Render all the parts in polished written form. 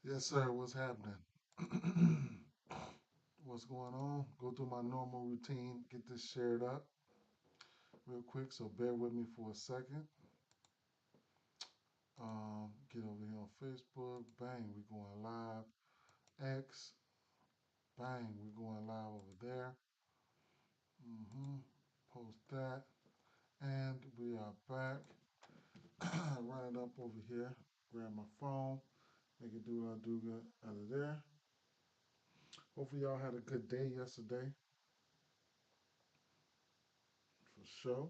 Yes, sir. What's happening? What's going on? Go through my normal routine, get this shared up real quick, so bear with me for a second. Get over here on Facebook. Bang, we're going live. X, bang, we're going live over there. hmm Post that. And we are back. Run it up over here. Grab my phone. Make it do what I do good out of there. Hopefully, y'all had a good day yesterday, for sure.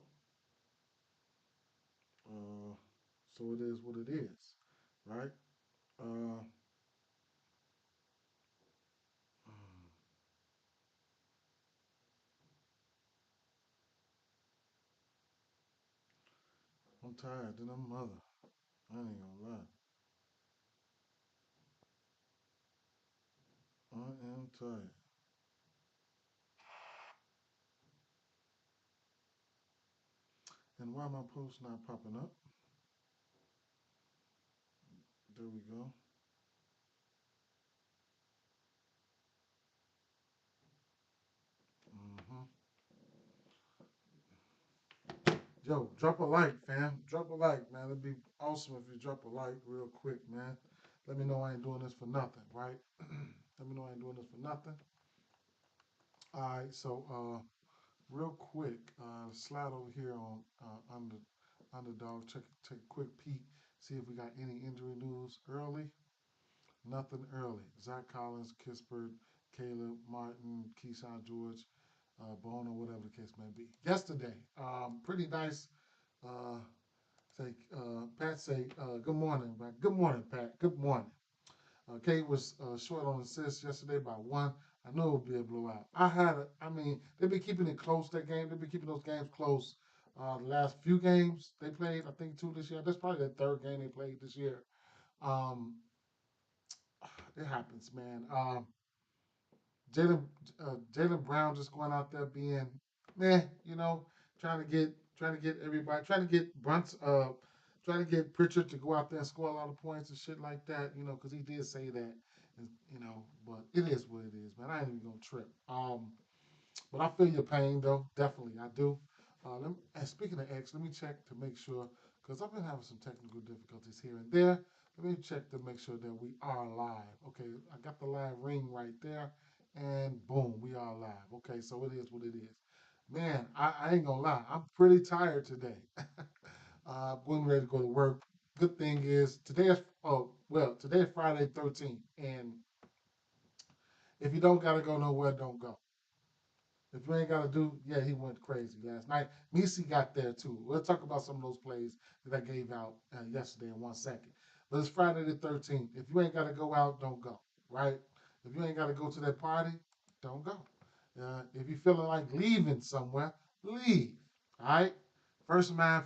Uh, so it is what it is, right? Uh, I'm tired than a mother. I ain't gonna lie. I am tired. And why my post not popping up? There we go. hmm Yo, drop a like, fam. Drop a like, man. It'd be awesome if you drop a like real quick, man. Let me know I ain't doing this for nothing, right? Let me know I ain't doing this for nothing. All right, so real quick, slide over here on underdog. Take a quick peek. See if we got any injury news early. Nothing early. Zach Collins, Kispert, Caleb, Martin, Keyshawn George, Bono, whatever the case may be. Yesterday, pretty nice. Uh, Pat say, good morning, man. Good morning, Pat. Good morning. Kate was short on assists yesterday by one. I knew it would be a blowout. I mean, they've been keeping it close, that game. They've been keeping those games close. The last few games they played, I think two this year. That's probably the third game they played this year. Um, it happens, man. Jalen Jalen Brown just going out there being meh, trying to get everybody, trying to get trying to get Pritchard to go out there and score a lot of points and shit like that, because he did say that, but it is what it is, man. I ain't even gonna trip. But I feel your pain though, definitely I do. And speaking of X, let me check to make sure because I've been having some technical difficulties here and there. Let me check to make sure that we are live. Okay, I got the live ring right there, and boom, we are live. Okay, so it is what it is. Man, I ain't gonna lie, I'm pretty tired today. Getting ready to go to work. Good thing is today is Friday 13th, and if you don't gotta go nowhere, don't go. If you ain't got to do, yeah, he went crazy last night. Misi got there too. We'll talk about some of those plays that I gave out yesterday in 1 second. But it's Friday the 13th. If you ain't got to go out, don't go, right? If you ain't got to go to that party, don't go. If you're feeling like leaving somewhere, leave, all right? First mind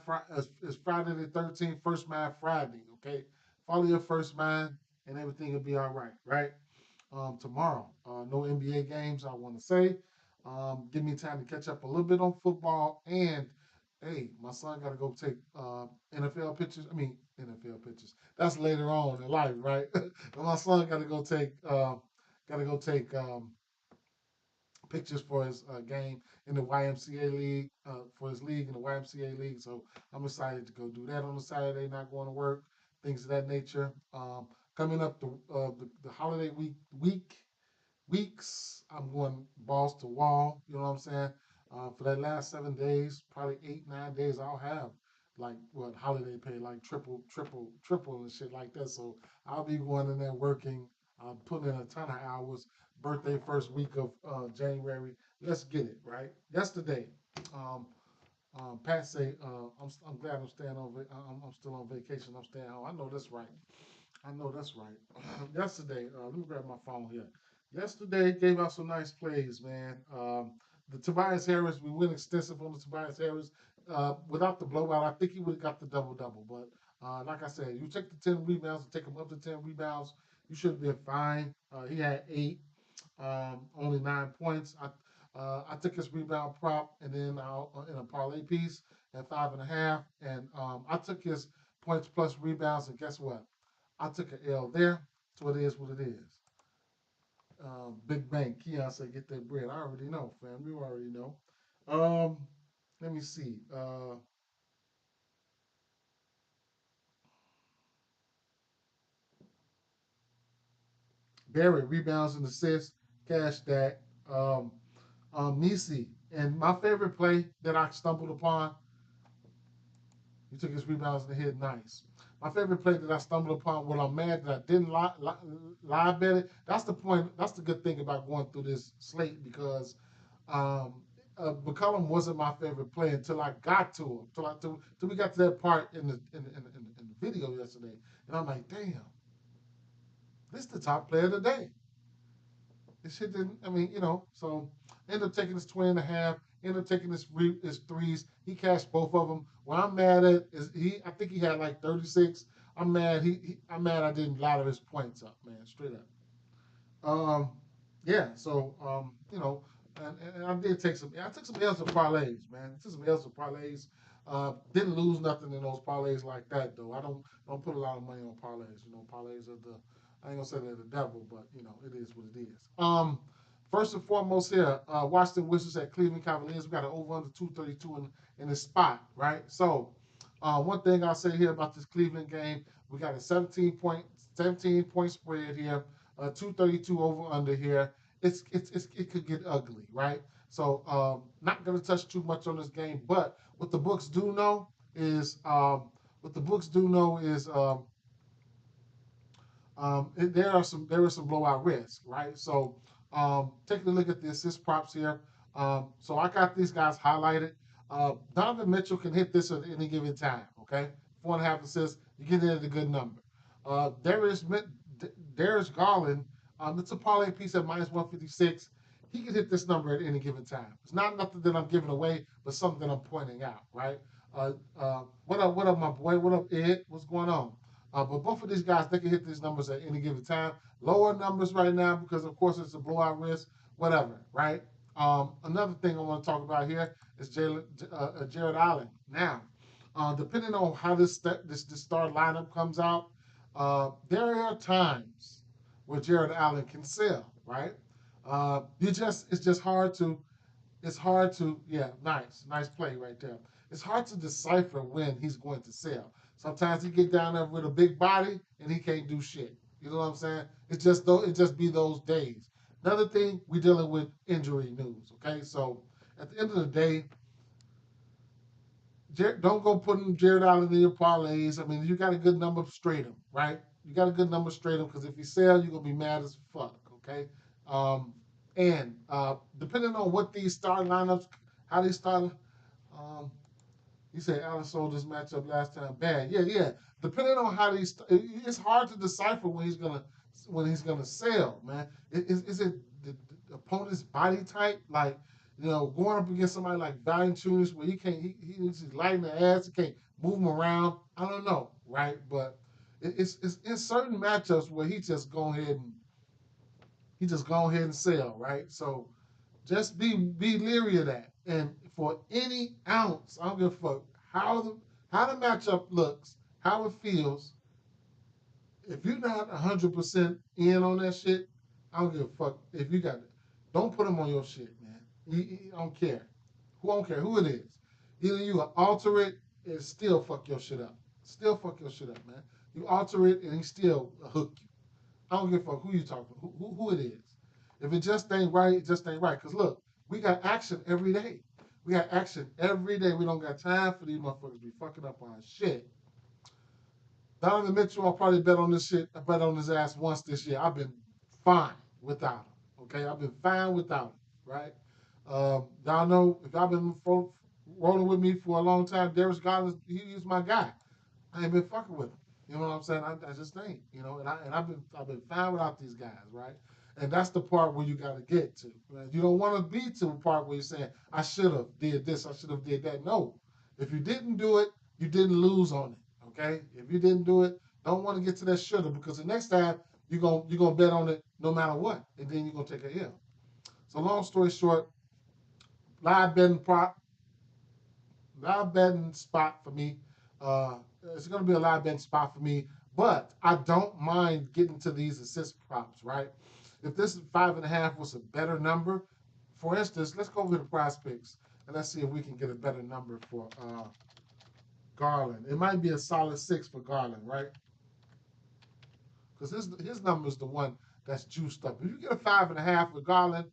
is Friday the 13th, first mind Friday, okay? Follow your first mind and everything will be all right, right? Tomorrow. No NBA games, I want to say. Give me time to catch up a little bit on football. And hey, my son got to go take NFL pictures. I mean, NFL pictures. That's later on in life, right? But my son got to go take pictures for his game in the YMCA league, for his league in the YMCA league. So I'm excited to go do that on a Saturday, not going to work, things of that nature. Coming up the holiday weeks. I'm going balls to wall. You know what I'm saying? For that last 7 days, probably 8, 9 days, I'll have like what holiday pay, like triple and shit like that. So I'll be going in there working, putting in a ton of hours. Birthday first week of January. Let's get it right. Yesterday, um, Pat say, I'm glad I'm staying on. I'm still on vacation. I'm staying home. I know that's right. I know that's right. Yesterday, let me grab my phone here. Yesterday gave out some nice plays, man. The Tobias Harris, we went extensive on the Tobias Harris. Without the blowout, I think he would have got the double double. But like I said, you take the 10 rebounds and take him up to 10 rebounds, you should have been fine. He had 8, only 9 points. I took his rebound prop and then in a parlay piece at 5.5, and I took his points plus rebounds, and guess what? I took an L there. So it is what it is. Big Bank, Keon said, get that bread. I already know, fam. You already know. Um, Let me see. Barry, rebounds and assists, cash that. Um, Nisi. And my favorite play that I stumbled upon, he took his rebounds and hit nice. My favorite play that I stumbled upon when I'm mad that I didn't live bet it. That's the point. That's the good thing about going through this slate because um, McCollum wasn't my favorite play until I got to him. Till we got to that part in the video yesterday, and I'm like, damn, this is the top player of the day. This shit didn't. I mean, so end up taking his 20 and a half. End up taking his threes. He cashed both of them. What I'm mad at is he. I think he had like 36. I'm mad. I'm mad. I didn't ladder his points up, man. Straight up. Um, yeah. So and I did take some. I took some L's with parlays, man. I took some L's with parlays. Didn't lose nothing in those parlays like that though. I don't put a lot of money on parlays. Parlays are the. I ain't gonna say they're the devil, but it is what it is. First and foremost here, Washington Wizards at Cleveland Cavaliers. We got an over under 232 in this spot, right? So, one thing I'll say here about this Cleveland game, we got a 17 point spread here, 232 over under here. It could get ugly, right? So, not gonna touch too much on this game, but what the books do know is there is some blowout risk, right? So taking a look at the assist props here. So I got these guys highlighted. Donovan Mitchell can hit this at any given time. Okay, 4.5 assists, you get it at a good number. Darius Garland, it's a parlay piece at -156. He can hit this number at any given time. It's not nothing that I'm giving away, but something that I'm pointing out, right? What up, my boy? What up, Ed? What's going on? But both of these guys, they can hit these numbers at any given time. Lower numbers right now because, of course, it's a blowout risk, whatever, right? Another thing I want to talk about here is Jared Allen. Now, depending on how this start lineup comes out, there are times where Jared Allen can sell, right? It's hard to yeah, nice play right there. It's hard to decipher when he's going to sell. Sometimes he get down there with a big body and he can't do shit. You know what I'm saying? It just be those days. Another thing, we dealing with injury news. Okay, so at the end of the day, don't go putting Jared Allen in your parlays. I mean, you got a good number, straight him, right? You got a good number, straight him, because if you sell, you're gonna be mad as fuck. Okay, um, and depending on what these start lineups, how they start, um, you said Allen sold this matchup last time bad. Yeah, yeah. Depending on how these, it's hard to decipher when he's gonna sell, man. Is it the opponent's body type? Like, going up against somebody like Valanciunas where he's lighting the ass, he can't move him around. I don't know, right? But it's in certain matchups where he just go ahead and sell, right? So just be leery of that. And for any ounce, I don't give a fuck how the matchup looks, how it feels. If you're not 100% in on that shit, I don't give a fuck if you got it. Don't put them on your shit, man. I don't care. Who I don't care who it is. Either you alter it and still fuck your shit up. Still fuck your shit up, man. You alter it and he still hook you. I don't give a fuck who you talking, who it is. If it just ain't right, it just ain't right. Cause look, we got action every day. We got action every day. We don't got time for these motherfuckers to be fucking up on shit. Donovan Mitchell, I'll probably bet on this shit. I bet on his ass once this year. I've been fine without him. Okay, I've been fine without him. Right? Y'all know if y'all been rolling with me for a long time, Darius Garland, he's my guy. I ain't been fucking with him. You know what I'm saying? I just ain't. I've been fine without these guys, right? And that's the part where you got to get to. Right? You don't want to be to the part where you're saying, I should have did this, I should have did that. No, if you didn't do it, you didn't lose on it. Okay? If you didn't do it, don't want to get to that shoulda because the next time you're gonna bet on it no matter what, and then you're gonna take a L. So long story short, live betting prop live betting spot for me. It's going to be a live betting spot for me. But I don't mind getting to these assist props, right? If this 5.5 was a better number, for instance, let's go over the prize picks and let's see if we can get a better number for Garland. It might be a solid 6 for Garland, right? Because his number is the one that's juiced up. If you get a 5.5 for Garland,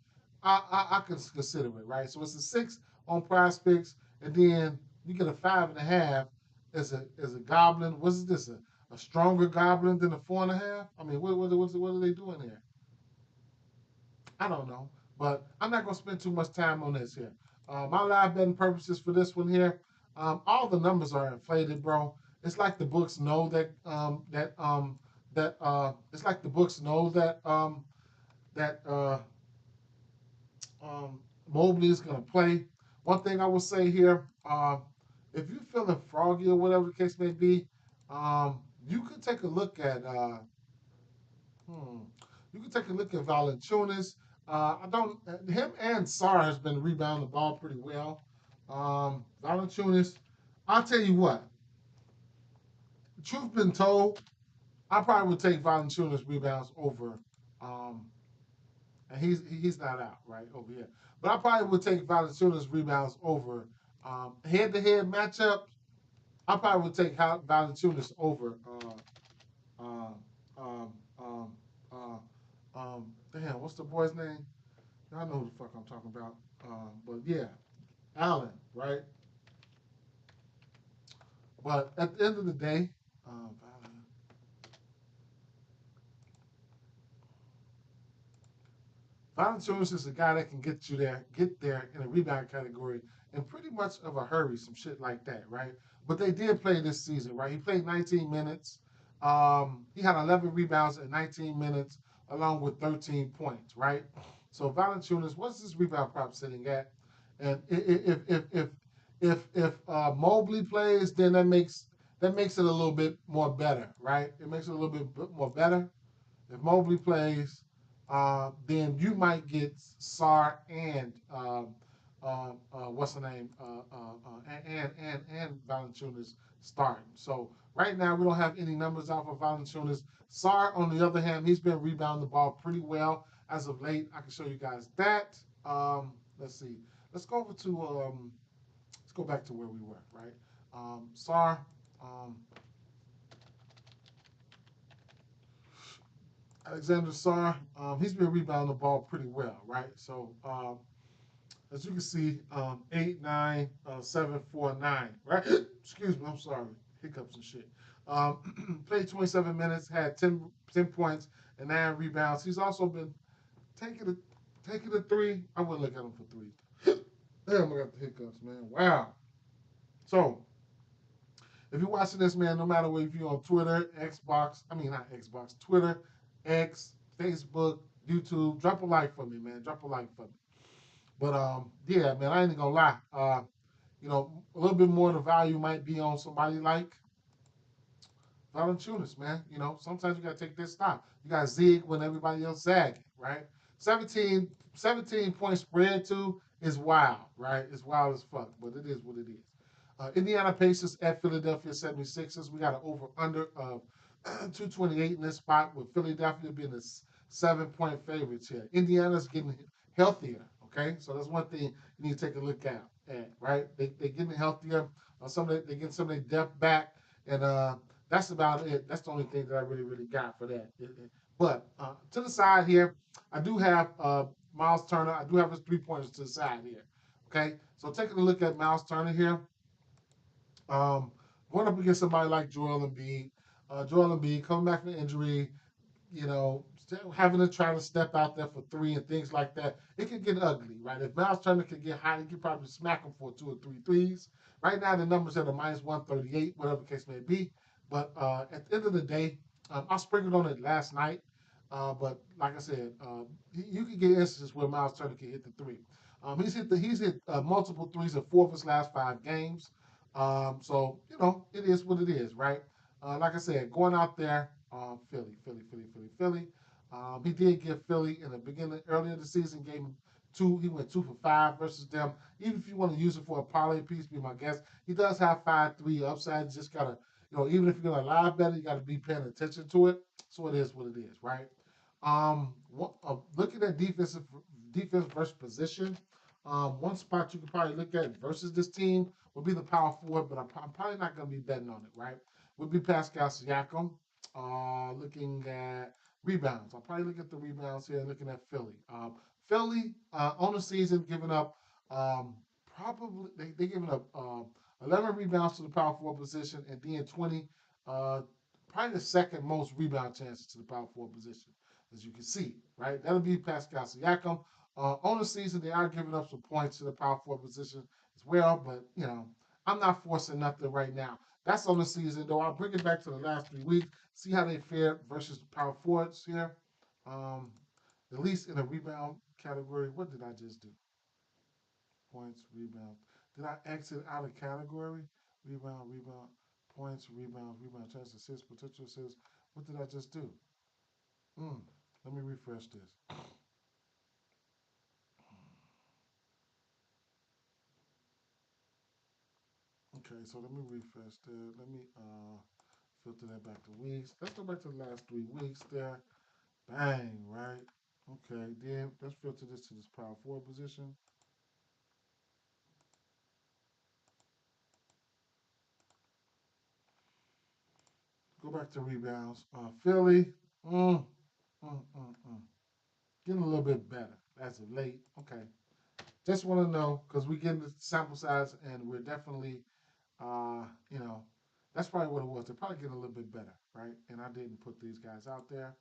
I can consider it, right? So it's a 6 on prize picks, and then you get a 5.5 as a goblin. What's this? A stronger goblin than a 4.5? I mean, what are they doing here? I don't know, but I'm not gonna spend too much time on this here. My live betting purposes for this one here, all the numbers are inflated, bro. It's like the books know that it's like the books know that Mobley is gonna play. One thing I will say here, if you're feeling froggy or whatever the case may be, you could take a look at Hmm. You can take a look at Valanciunas. I don't. Him and Sarr has been rebounding the ball pretty well. Valanciunas. I'll tell you what. Truth been told, I probably would take Valanciunas rebounds over. Um, and he's not out right over here. But I probably would take Valanciunas rebounds over head-to-head matchups. I probably would take Valanciunas over. Uh, um, um, Damn, what's the boy's name? I know who the fuck I'm talking about. But yeah, Allen, right? But at the end of the day, um, Valanciunas is a guy that can get there in a rebound category in pretty much of a hurry, some shit like that, right? But they did play this season, right? He played 19 minutes. He had 11 rebounds in 19 minutes, along with 13 points, right? So Valanciunas, what's his rebound prop sitting at? And if Mobley plays, then that makes it a little bit more better, right? It makes it a little bit more better. If Mobley plays, then you might get Sar and what's the name and Valanciunas starting. So right now we don't have any numbers out for Valanciunas. Sar, on the other hand, he's been rebounding the ball pretty well as of late. I can show you guys that. Let's see. Let's go over to let's go back to where we were, right? Sar. Um, Alexander Sarr, he's been rebounding the ball pretty well, right? So as you can see, 8, 9, 7, 4, 9, right? Excuse me, I'm sorry, hiccups and shit. Played 27 minutes, had 10 points and 9 rebounds. He's also been taking a three. I wouldn't look at him for three. Damn, I got the hiccups, man. Wow. So if you're watching this, man, no matter what, if you're on Twitter, not Xbox, Twitter, X, Facebook, YouTube, drop a like for me, man. Drop a like for me. But yeah, man, I ain't gonna lie. A little bit more of the value might be on somebody like Valanciunas, man. Sometimes you gotta take this stock. You got zig when everybody else zagging, right? 17 point spread too is wild, right? It's wild as fuck, but it is what it is. Indiana Pacers at Philadelphia 76ers. We got an over under of 228 in this spot, with Philadelphia being the 7 point favorites here. Indiana's getting healthier, okay? So that's one thing you need to take a look at, right? They're getting healthier. They getting some of their depth back, and that's about it. That's the only thing that I really got for that. But to the side here, I do have Miles Turner. I do have his 3 pointers to the side here. Okay, so taking a look at Miles Turner here, going up against somebody like Joel Embiid. Joel Embiid coming back from injury, having to try to step out there for three and things like that, it could get ugly, right? If Miles Turner could get hot, he could probably smack him for 2 or 3 threes. Right now, the numbers are minus 138, whatever the case may be. But at the end of the day, I sprinkled on it last night. But like I said, you can get instances where Miles Turner can hit the three. He's hit multiple threes in 4 of his last 5 games. So it is what it is, right? Like I said, going out there, Philly. He did give Philly in the beginning, earlier in the season, gave him 2. He went 2 for 5 versus them. Even if you want to use it for a parlay piece, be my guest. He does have 5-3 upside. Just gotta even if you're gonna live bet it, you got to be paying attention to it. So it is what it is, right? Looking at defense versus position, one spot you could probably look at versus this team would be the power forward, but I'm probably not going to be betting on it, right? Would be Pascal Siakam. Looking at rebounds, I'll probably look at the rebounds here. Looking at Philly, Philly on the season giving up probably they giving up 11 rebounds to the power forward position, and then 20, uh, probably the second most rebound chances to the power forward position, as you can see, right? That'll be Pascal Siakam. On the season, they are giving up some points to the power forward position as well, but I'm not forcing nothing right now. That's on the season, though. I'll bring it back to the last 3 weeks, see how they fared versus the power forwards here. Um, at least in a rebound category. What did I just do? Points, rebound. Did I exit out of category? Rebound, points, rebound, chance, assists, potential assists. What did I just do? Mm, Let me refresh this. Okay, so let me refresh there. Let me filter that back to weeks. Let's go back to the last 3 weeks there. Bang, right? Okay, then let's filter this to this power forward position. Go back to rebounds. Philly, mm, mm, mm, mm. Getting a little bit better as of late. Okay, just want to know because we get the sample size and we're definitely, uh, you know, that's probably what it was. They're probably getting a little bit better, right? And I didn't put these guys out there.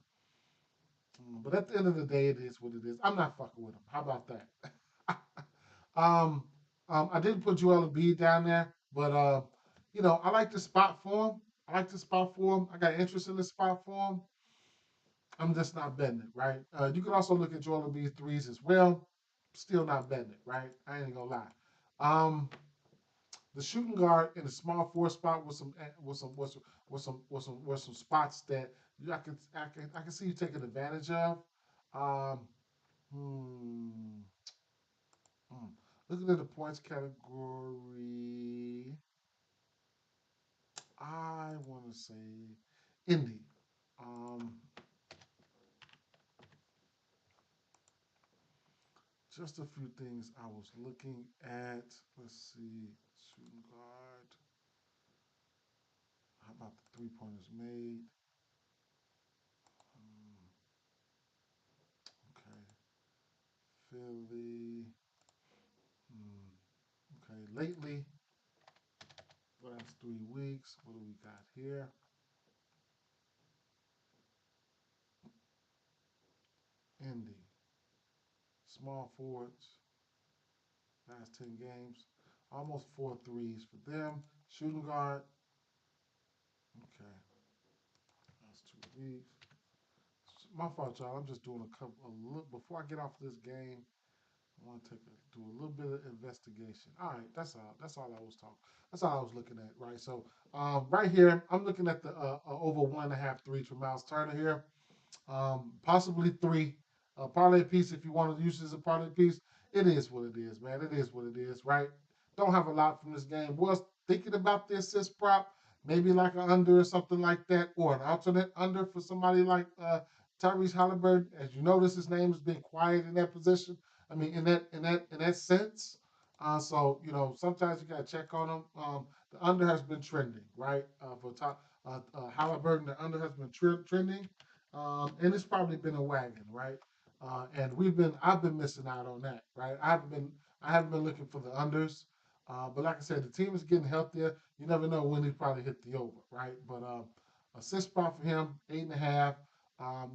But at the end of the day, it is what it is. I'm not fucking with them. How about that? um, I didn't put Joel Embiid down there, but I like the spot for him. I like the spot for him. I got interest in the spot for him. I'm just not betting it, right? You can also look at Joel Embiid threes as well. Still not betting it, right? I ain't gonna lie. Um, the shooting guard in the small four spot with some spots that I can see you taking advantage of. Um, hmm, hmm. Looking at the points category, I want to say Indy. Um, just a few things I was looking at. Let's see, shooting guard. How about the 3 pointers made? Okay, Philly. Okay, lately, last 3 weeks. What do we got here? Indy. Small forwards. Last 10 games. Almost four threes for them. Shooting guard. Okay, last 2 weeks. My fault, y'all. I'm just doing a couple. Before I get off this game, I want to do a little bit of investigation. All right, that's all. That's all I was talking. That's all I was looking at, right? So, right here, I'm looking at the over 1.5 threes for Miles Turner here. Possibly three. Parlay piece, if you want to use this as a parlay piece, it is what it is, man. It is what it is, right? Don't have a lot from this game. Was thinking about the assist prop, maybe like an under or something like that, or an alternate under for somebody like Tyrese Halliburton. As you notice, his name has been quiet in that position. I mean, in that sense. So sometimes you gotta check on him. The under has been trending, right? For top Halliburton, the under has been trending. And it's probably been a wagon, right? And I've been missing out on that, right? I haven't been looking for the unders, but like I said, the team is getting healthier. You never know when he probably hit the over, right? But assist spot for him, 8.5.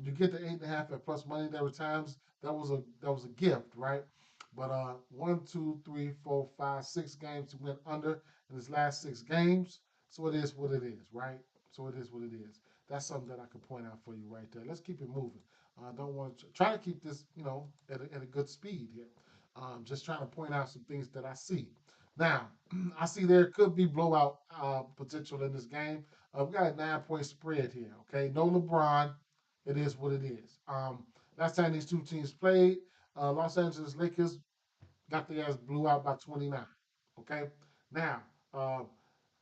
You get the 8.5 at plus money. There were times that was a gift, right? But 1, 2, 3, 4, 5, 6 games he went under in his last 6 games. So it is what it is, right? So it is what it is. That's something that I can point out for you right there. Let's keep it moving. I don't want to try to keep this, at a good speed here. Just trying to point out some things that I see. Now, I see there could be blowout potential in this game. We got a 9 point spread here. Okay, no LeBron. It is what it is. Last time these two teams played, Los Angeles Lakers got their ass blew out by 29. Okay, now uh,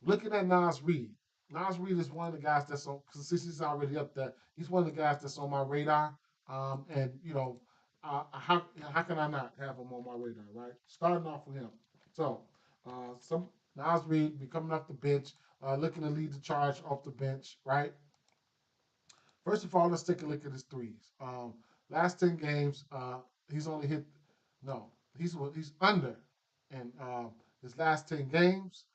looking at Nas Reed. Nas Reed is one of the guys that's on, because since he's already up there, he's one of the guys that's on my radar. And you know, how can I not have him on my radar, right? Starting off with him. So, some Nas Reed be coming off the bench, looking to lead the charge off the bench, right? First of all, let's take a look at his threes. Last 10 games, he's only hit no, he's under in his last 10 games,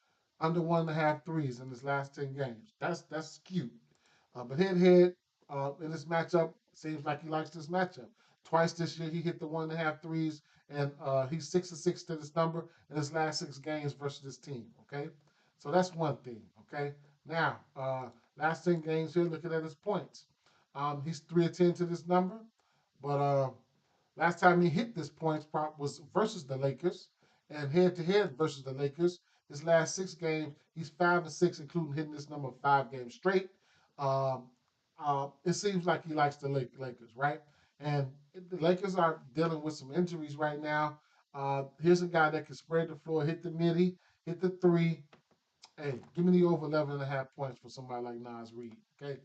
under 1.5 threes in his last 10 games. That's cute. But head to head in this matchup, seems like he likes this matchup. Twice this year he hit the 1.5 threes, and he's 6 of 6 to this number in his last 6 games versus this team. Okay, so that's one thing. Okay, now last 10 games here, looking at his points. He's 3 of 10 to this number, but last time he hit this points prop was versus the Lakers, and head to head versus the Lakers. His last 6 games, he's 5 of 6, including hitting this number 5 games straight. Um, it seems like he likes the Lakers, right? And the Lakers are dealing with some injuries right now. Here's a guy that can spread the floor, hit the midi, hit the three. Hey, give me the over 11.5 points for somebody like Nas Reed. Okay,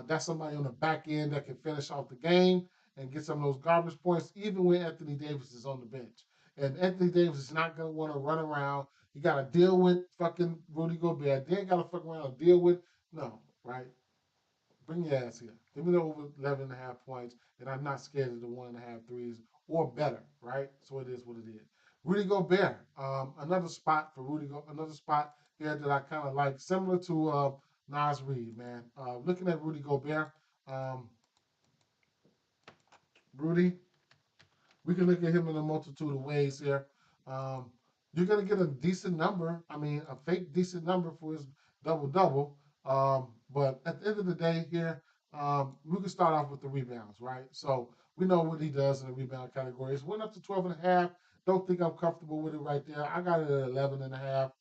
that's somebody on the back end that can finish off the game and get some of those garbage points, even when Anthony Davis is on the bench. And Anthony Davis is not going to want to run around. You got to deal with fucking Rudy Gobert. Then got to fuck around and deal with no, right? Bring your ass here. Give me the over 11.5 points, and I'm not scared of the 1.5 threes or better, right? So it is what it is. Rudy Gobert, another spot for another spot here that I kind of like, similar to Nas Reed, man. Looking at Rudy Gobert, um, Rudy, we can look at him in a multitude of ways here. Um, you're going to get a decent number. I mean, a fake decent number for his double double. But at the end of the day, here we can start off with the rebounds, right? So we know what he does in the rebound categories. Went up to 12.5. Don't think I'm comfortable with it right there. I got it at 11.5.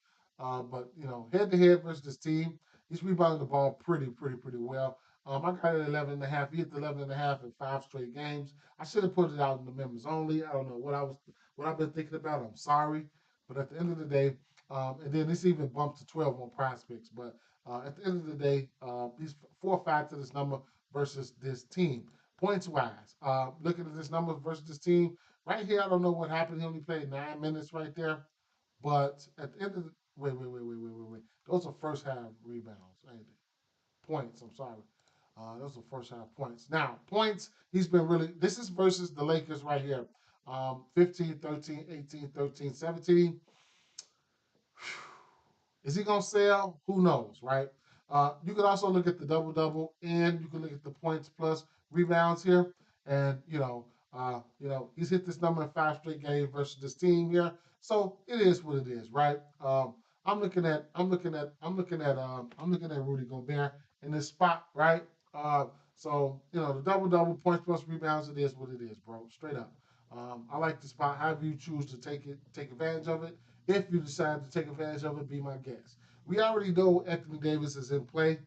But you know, head to head versus this team, he's rebounding the ball pretty well. I got it at 11.5. He hit the 11.5 in 5 straight games. I should have put it out in the members only. I don't know what I've been thinking about. I'm sorry, but at the end of the day, and then this even bumped to 12 on Prize Picks. But at the end of the day, he's 4 or 5 to this number versus this team. Points wise, looking at this number versus this team, right here, I don't know what happened. He only played 9 minutes right there. But at the end of the wait. Those are first half rebounds, ain't it? Points. I'm sorry. Those are first half points. Now, points, he's been really, this is versus the Lakers right here. 15, 13, 18, 13, 17. Is he going to sell? Who knows, right? You can also look at the double double, and you can look at the points plus rebounds here. And he's hit this number in 5 straight games versus this team here. So it is what it is, right? I'm looking at Rudy Gobert in this spot, right? So the double double points plus rebounds, it is what it is, bro. Straight up. I like the spot. However you choose to take advantage of it. If you decide to take advantage of it, be my guest. We already know Anthony Davis is in play.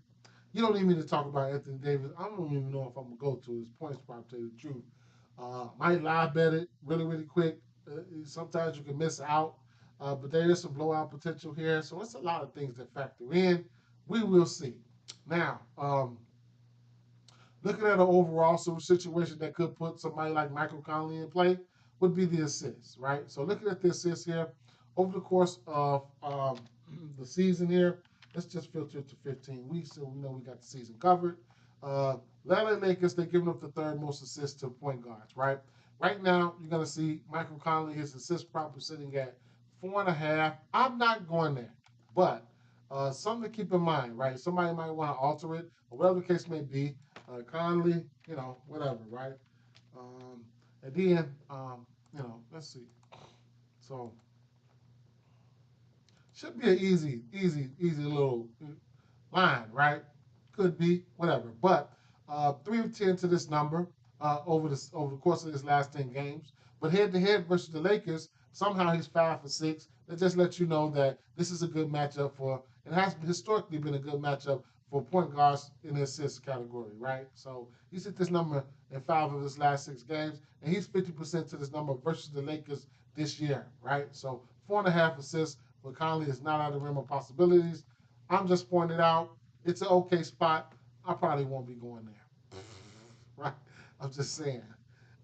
You don't need me to talk about Anthony Davis. I don't even know if I'm gonna go to his points prop. To tell you the truth, might live bet it really quick. Sometimes you can miss out, but there is some blowout potential here. So it's a lot of things that factor in. We will see. Now, looking at an overall situation that could put somebody like Michael Conley in play would be the assists, right? So looking at the assists here over the course of the season here, let's just filter it to 15 weeks so we know we got the season covered. LA Lakers, they're giving up the third most assists to point guards, right? Right now, you're going to see Michael Conley, his assist prop is sitting at 4.5. I'm not going there, but something to keep in mind, right? Somebody might want to alter it, or whatever the case may be. Conley, whatever, right? And then, let's see. So, should be an easy little line, right? Could be, whatever. But 3 of 10 to this number over the course of his last 10 games. But head to head versus the Lakers, somehow he's 5 for 6. That just lets you know that this is a good matchup for. It has historically been a good matchup for point guards in the assist category, right? So he's hit this number in 5 of his last 6 games, and he's 50% to this number versus the Lakers this year, right? So 4.5 assists for Conley is not out of the realm of possibilities. I'm just pointing it out. It's an okay spot. I probably won't be going there. Right? I'm just saying.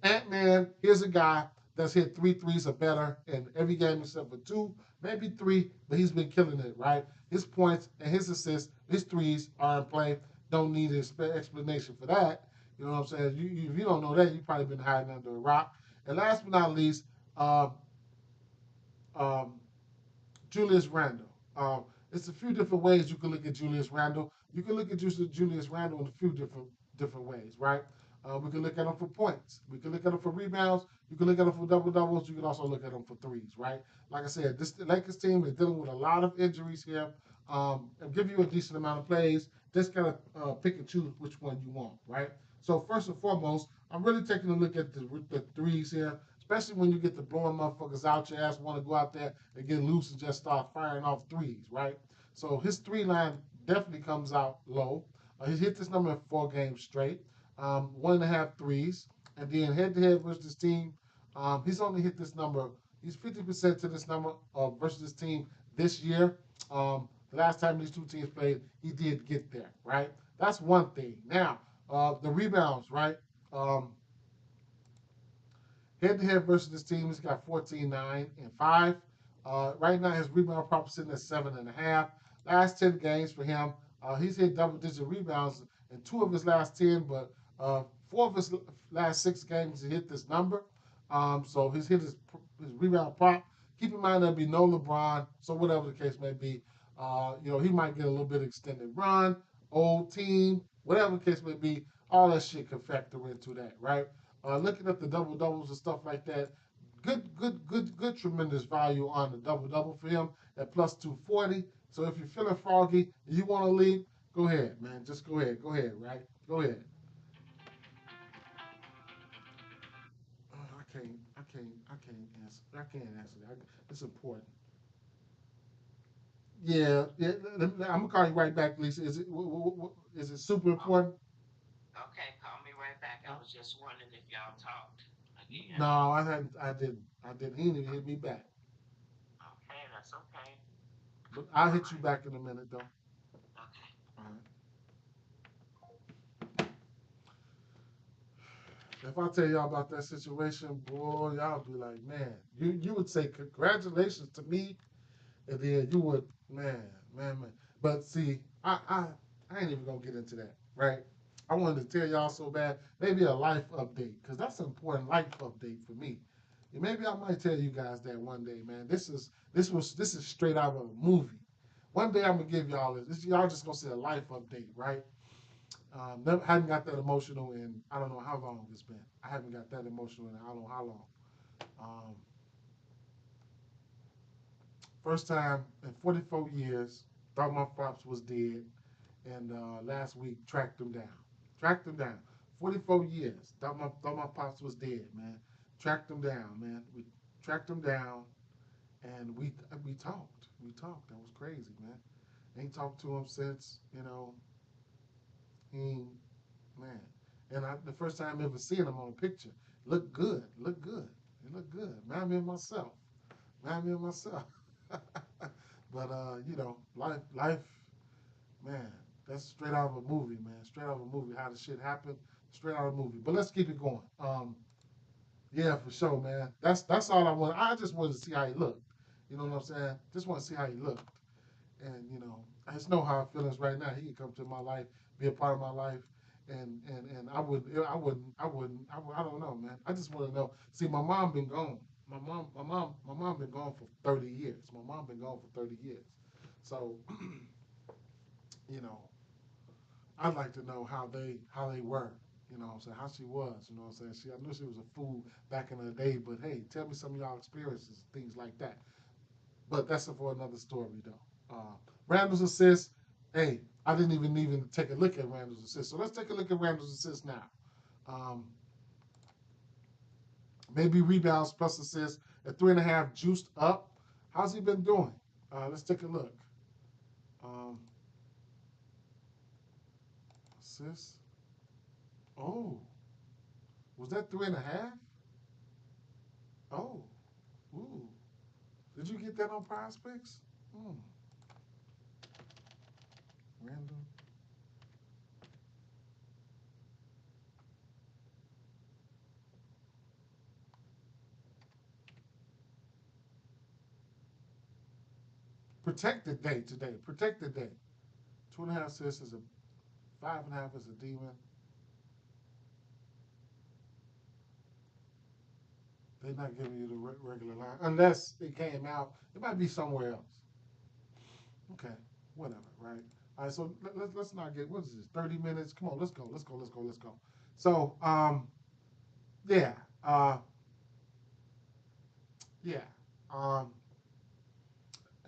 Ant-Man, here's a guy that's hit 3 threes or better in every game except for 2, maybe 3, but he's been killing it, right? His points and his assists, his threes are in play. Don't need an explanation for that. You know what I'm saying? If you don't know that, you've probably been hiding under a rock. And last but not least, um, um, Julius Randle. It's a few different ways you can look at Julius Randle. You can look at Julius Randle in a few different ways, right? We can look at him for points. We can look at him for rebounds. You can look at him for double doubles. You can also look at him for threes, right? Like I said, this Lakers team is dealing with a lot of injuries here. I'll give you a decent amount of plays. Just kind of pick and choose which one you want, right? So first and foremost, I'm really taking a look at the threes here, especially when you get the blowing motherfuckers out your ass, want to go out there and get loose and just start firing off threes, right? So his 3 line definitely comes out low. He's hit this number in 4 games straight, 1.5 threes, and then head-to-head versus this team, he's only hit this number. He's 50% to this number versus this team this year. The last time these two teams played, he did get there, right? That's one thing. Now, the rebounds, right? Um, Head-to-head versus this team, he's got 14, 9, and 5. Right now, his rebound prop is sitting at 7.5. Last 10 games for him, he's hit double-digit rebounds in 2 of his last 10, but 4 of his last 6 games he hit this number. So he's hit his rebound prop. Keep in mind there'll be no LeBron, so whatever the case may be, he might get a little bit of extended run, old team, whatever the case may be. All that shit can factor into that, right? Looking at the double doubles and stuff like that, good, tremendous value on the double double for him at plus 240. So if you're feeling froggy and you want to leave, go ahead, man. Just go ahead, right? Go ahead. I can't answer that. It's important. Yeah. I'm gonna call you right back, Lisa. Is it super important? Okay, call me right back. I was just wondering if y'all talked again. No, I hadn't. I didn't. I didn't. He didn't even hit me back. Okay, that's okay. But I'll All hit you right. back in a minute, though. Okay. All right. If I tell y'all about that situation, boy, y'all be like, man, you would say congratulations to me, and then you would, man. But see, I ain't even gonna get into that, right? I wanted to tell y'all so bad, maybe a life update, because that's an important life update for me. And maybe I might tell you guys that one day, man. This is straight out of a movie. One day I'm gonna give y'all this. Y'all just gonna see a life update, right? Never hadn't got that emotional in I don't know how long it's been. I haven't got that emotional in I don't know how long. Um, First time in 44 years, thought my pops was dead, and last week tracked him down. Tracked him down. 44 years, thought my pops was dead, man. Tracked him down, man. We tracked him down, and we talked. We talked. That was crazy, man. Ain't talked to him since. He man. And the first time ever seeing him on a picture, looked good. Looked good. He looked good. Remind me of myself. Remind me of myself. But life, man, that's straight out of a movie, man. Straight out of a movie. How the shit happened, straight out of a movie. But let's keep it going. Yeah, for sure, man. That's all I want. I just wanted to see how he looked. You know what I'm saying? Just want to see how he looked. And I just know how I feelings right now. He can come to my life, be a part of my life, and I don't know, man. I just want to know. See, my mom been gone. My mom been gone for 30 years. My mom been gone for 30 years. So, you know, I'd like to know how they were. You know what I'm saying? How she was. You know what I'm saying? I knew she was a fool back in the day, but hey, tell me some of y'all experiences, things like that. But that's for another story, though. Randall's assist. Hey, I didn't even take a look at Randall's assist. So let's take a look at Randall's assist now. Um, Maybe rebounds plus assists at 3.5, juiced up. How's he been doing? Let's take a look. Um, Assists. Oh, was that 3.5? Oh, ooh. Did you get that on Prize Picks? Hmm. Randall. Protect the day today. Protect the day. 2.5 assists is a 5.5 is a demon. They're not giving you the regular line unless it came out. It might be somewhere else. Okay, whatever, right? All right, so let's not get what is this? 30 minutes. Come on, let's go. Let's go. Let's go. Let's go. So yeah, uh, yeah, um,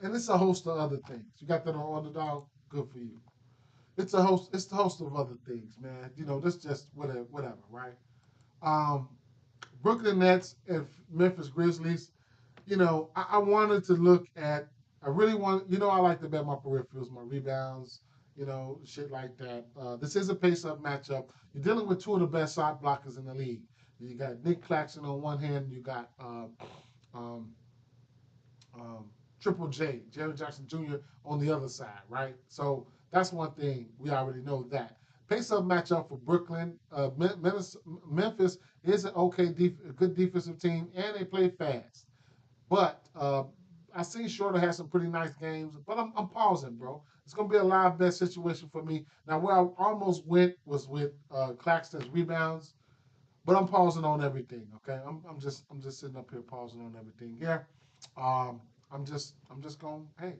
and it's a host of other things. You got that on underdog. Good for you. It's a host. It's the host of other things, man. You know, this just whatever, right? Um, Brooklyn Nets and Memphis Grizzlies. You know, I wanted to look at. I really want. You know, I like to bet my peripherals, my rebounds. You know, shit like that. This is a pace-up matchup. You're dealing with two of the best shot blockers in the league. You got Nick Claxton on one hand. You got um, um, Triple J, Jerry Jackson Jr. on the other side, right? So that's one thing we already know that. Pace-up matchup for Brooklyn. Memphis is an okay, good defensive team, and they play fast. But I seen Shorter had some pretty nice games, but I'm pausing, bro. It's gonna be a live bet situation for me. Now, where I almost went was with Claxton's rebounds, but I'm pausing on everything. Okay, I'm just sitting up here pausing on everything here. Um, I'm just going. Hey,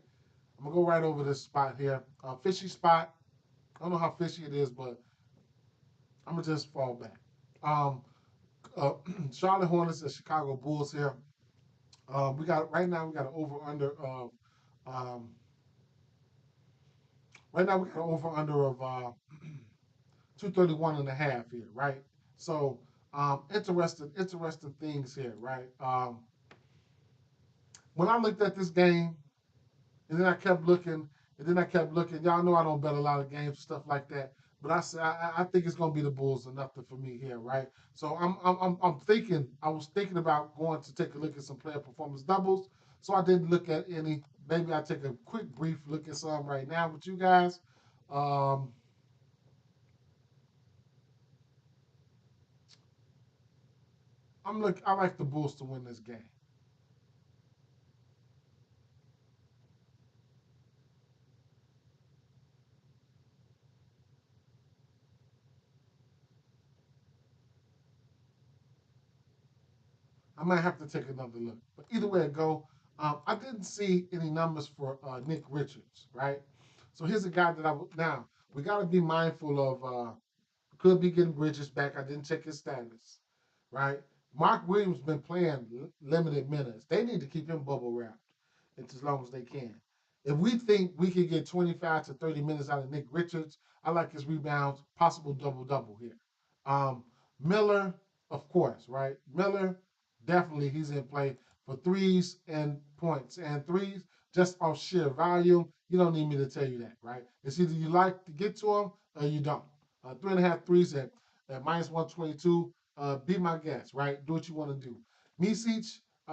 I'm gonna go right over this spot here. Fishy spot. I don't know how fishy it is, but I'm gonna just fall back. Um, Charlotte Hornets and Chicago Bulls here. We got right now. We got an over under of um, right now. We got an over under of 231 and a half here, right? So interesting things here, right? When I looked at this game, and then I kept looking, and then I kept looking. Y'all know I don't bet a lot of games, stuff like that. But I said I think it's gonna be the Bulls or nothing for me here, right? So I'm thinking. I was thinking about going to take a look at some player performance doubles. So I didn't look at any. Maybe I take a quick brief look at some right now with you guys. Um, I like the Bulls to win this game. I might have to take another look. But either way it go, I didn't see any numbers for Nick Richards, right? So here's a guy that now we got to be mindful of. Could be getting Bridges back. I didn't check his status, right? Mark Williams been playing limited minutes. They need to keep him bubble wrapped as long as they can. If we think we can get 25 to 30 minutes out of Nick Richards, I like his rebounds, possible double double here. Um, Miller, of course, right? Miller, definitely he's in play for threes and points and threes just off sheer volume. You don't need me to tell you that, right? It's either you like to get to him or you don't. 3.5 threes at minus 122. Be my guest, right? Do what you want to do. Misic,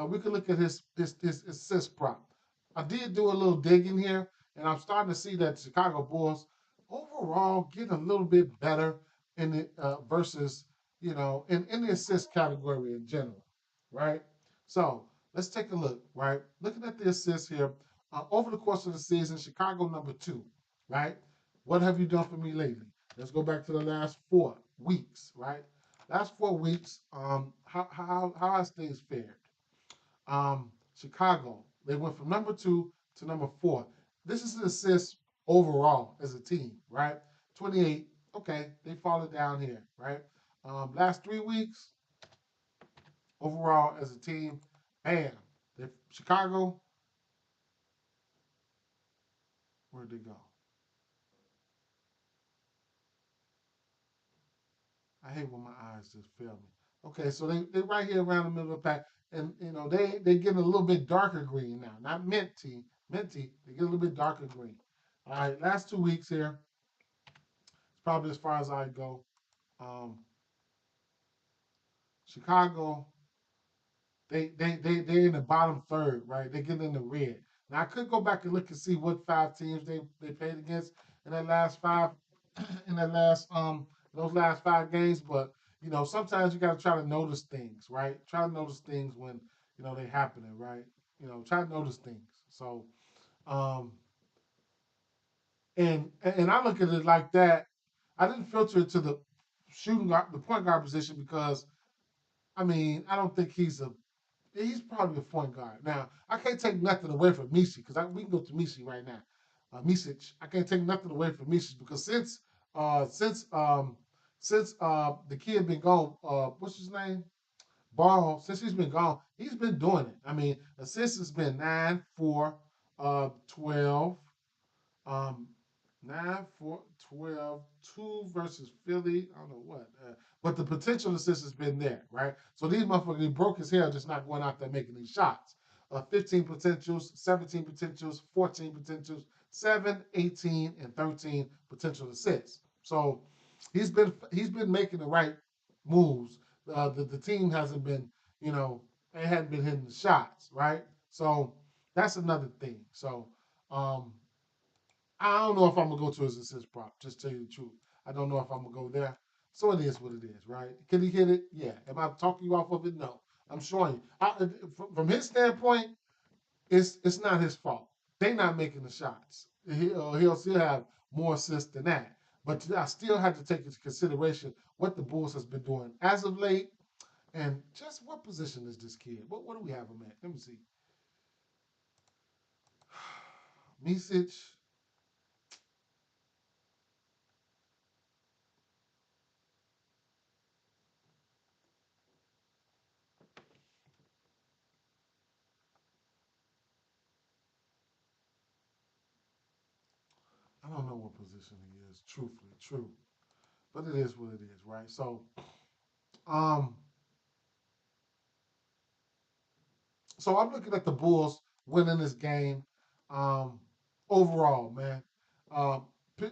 we could look at his assist prop. I did do a little digging here, and I'm starting to see that Chicago Bulls overall getting a little bit better in the versus in the assist category in general, right? So let's take a look, right? Looking at the assists here over the course of the season, Chicago number 2, right? What have you done for me lately? Let's go back to the last 4 weeks, right? Last 4 weeks, how has things fared? Chicago, they went from number 2 to number 4. This is an assist overall as a team, right? 28. Okay, they fallen down here, right? Last 3 weeks, overall as a team, bam. Chicago, where'd they go? I hate when my eyes just fail me. Okay, so they right here around the middle of the pack, and they get a little bit darker green now, not minty. They get a little bit darker green. All right, last 2 weeks here. It's probably as far as I go. Um, Chicago, they in the bottom third, right? They get in the red. Now I could go back and look and see what 5 teams they played against in that last five in that last those last 5 games, but sometimes you got to try to notice things, right? Try to notice things when they happening, right? Try to notice things. So Um, and I look at it like that. I didn't filter it to the shooting guard, the point guard position because I mean I don't think he's probably a point guard. Now I can't take nothing away from Misi because we can go to Misi right now. Misic, I can't take nothing away from Misic because uh, since um, since the kid been gone, what's his name? Ball, since he's been gone, he's been doing it. I mean, assists has been 9, 4, 12, um, 9, 4, 12, 2 versus Philly. I don't know what. But the potential assist has been there, right? So these motherfuckers, he broke his hair just not going out there making these shots. 15 potentials, 17 potentials, 14 potentials, 7, 18, and 13 potential assists. So he's been making the right moves. The team hasn't been, you know, they hadn't been hitting the shots, right? So that's another thing. So um, I don't know if I'm gonna go to his assist prop. Just tell you the truth, I don't know if I'm gonna go there. So it is what it is, right? Can he hit it? Yeah. Am I talking you off of it? No. I'm showing you. From his standpoint, it's not his fault. They not making the shots. He'll still have more assists than that. But I still have to take into consideration what the Bulls has been doing as of late, and just what position is this kid? What do we have him at? Let me see. Misic. I don't know what position he is. Truthfully, true. But it is what it is, right? Um, so I'm looking at the Bulls winning this game. Um, overall, man, um,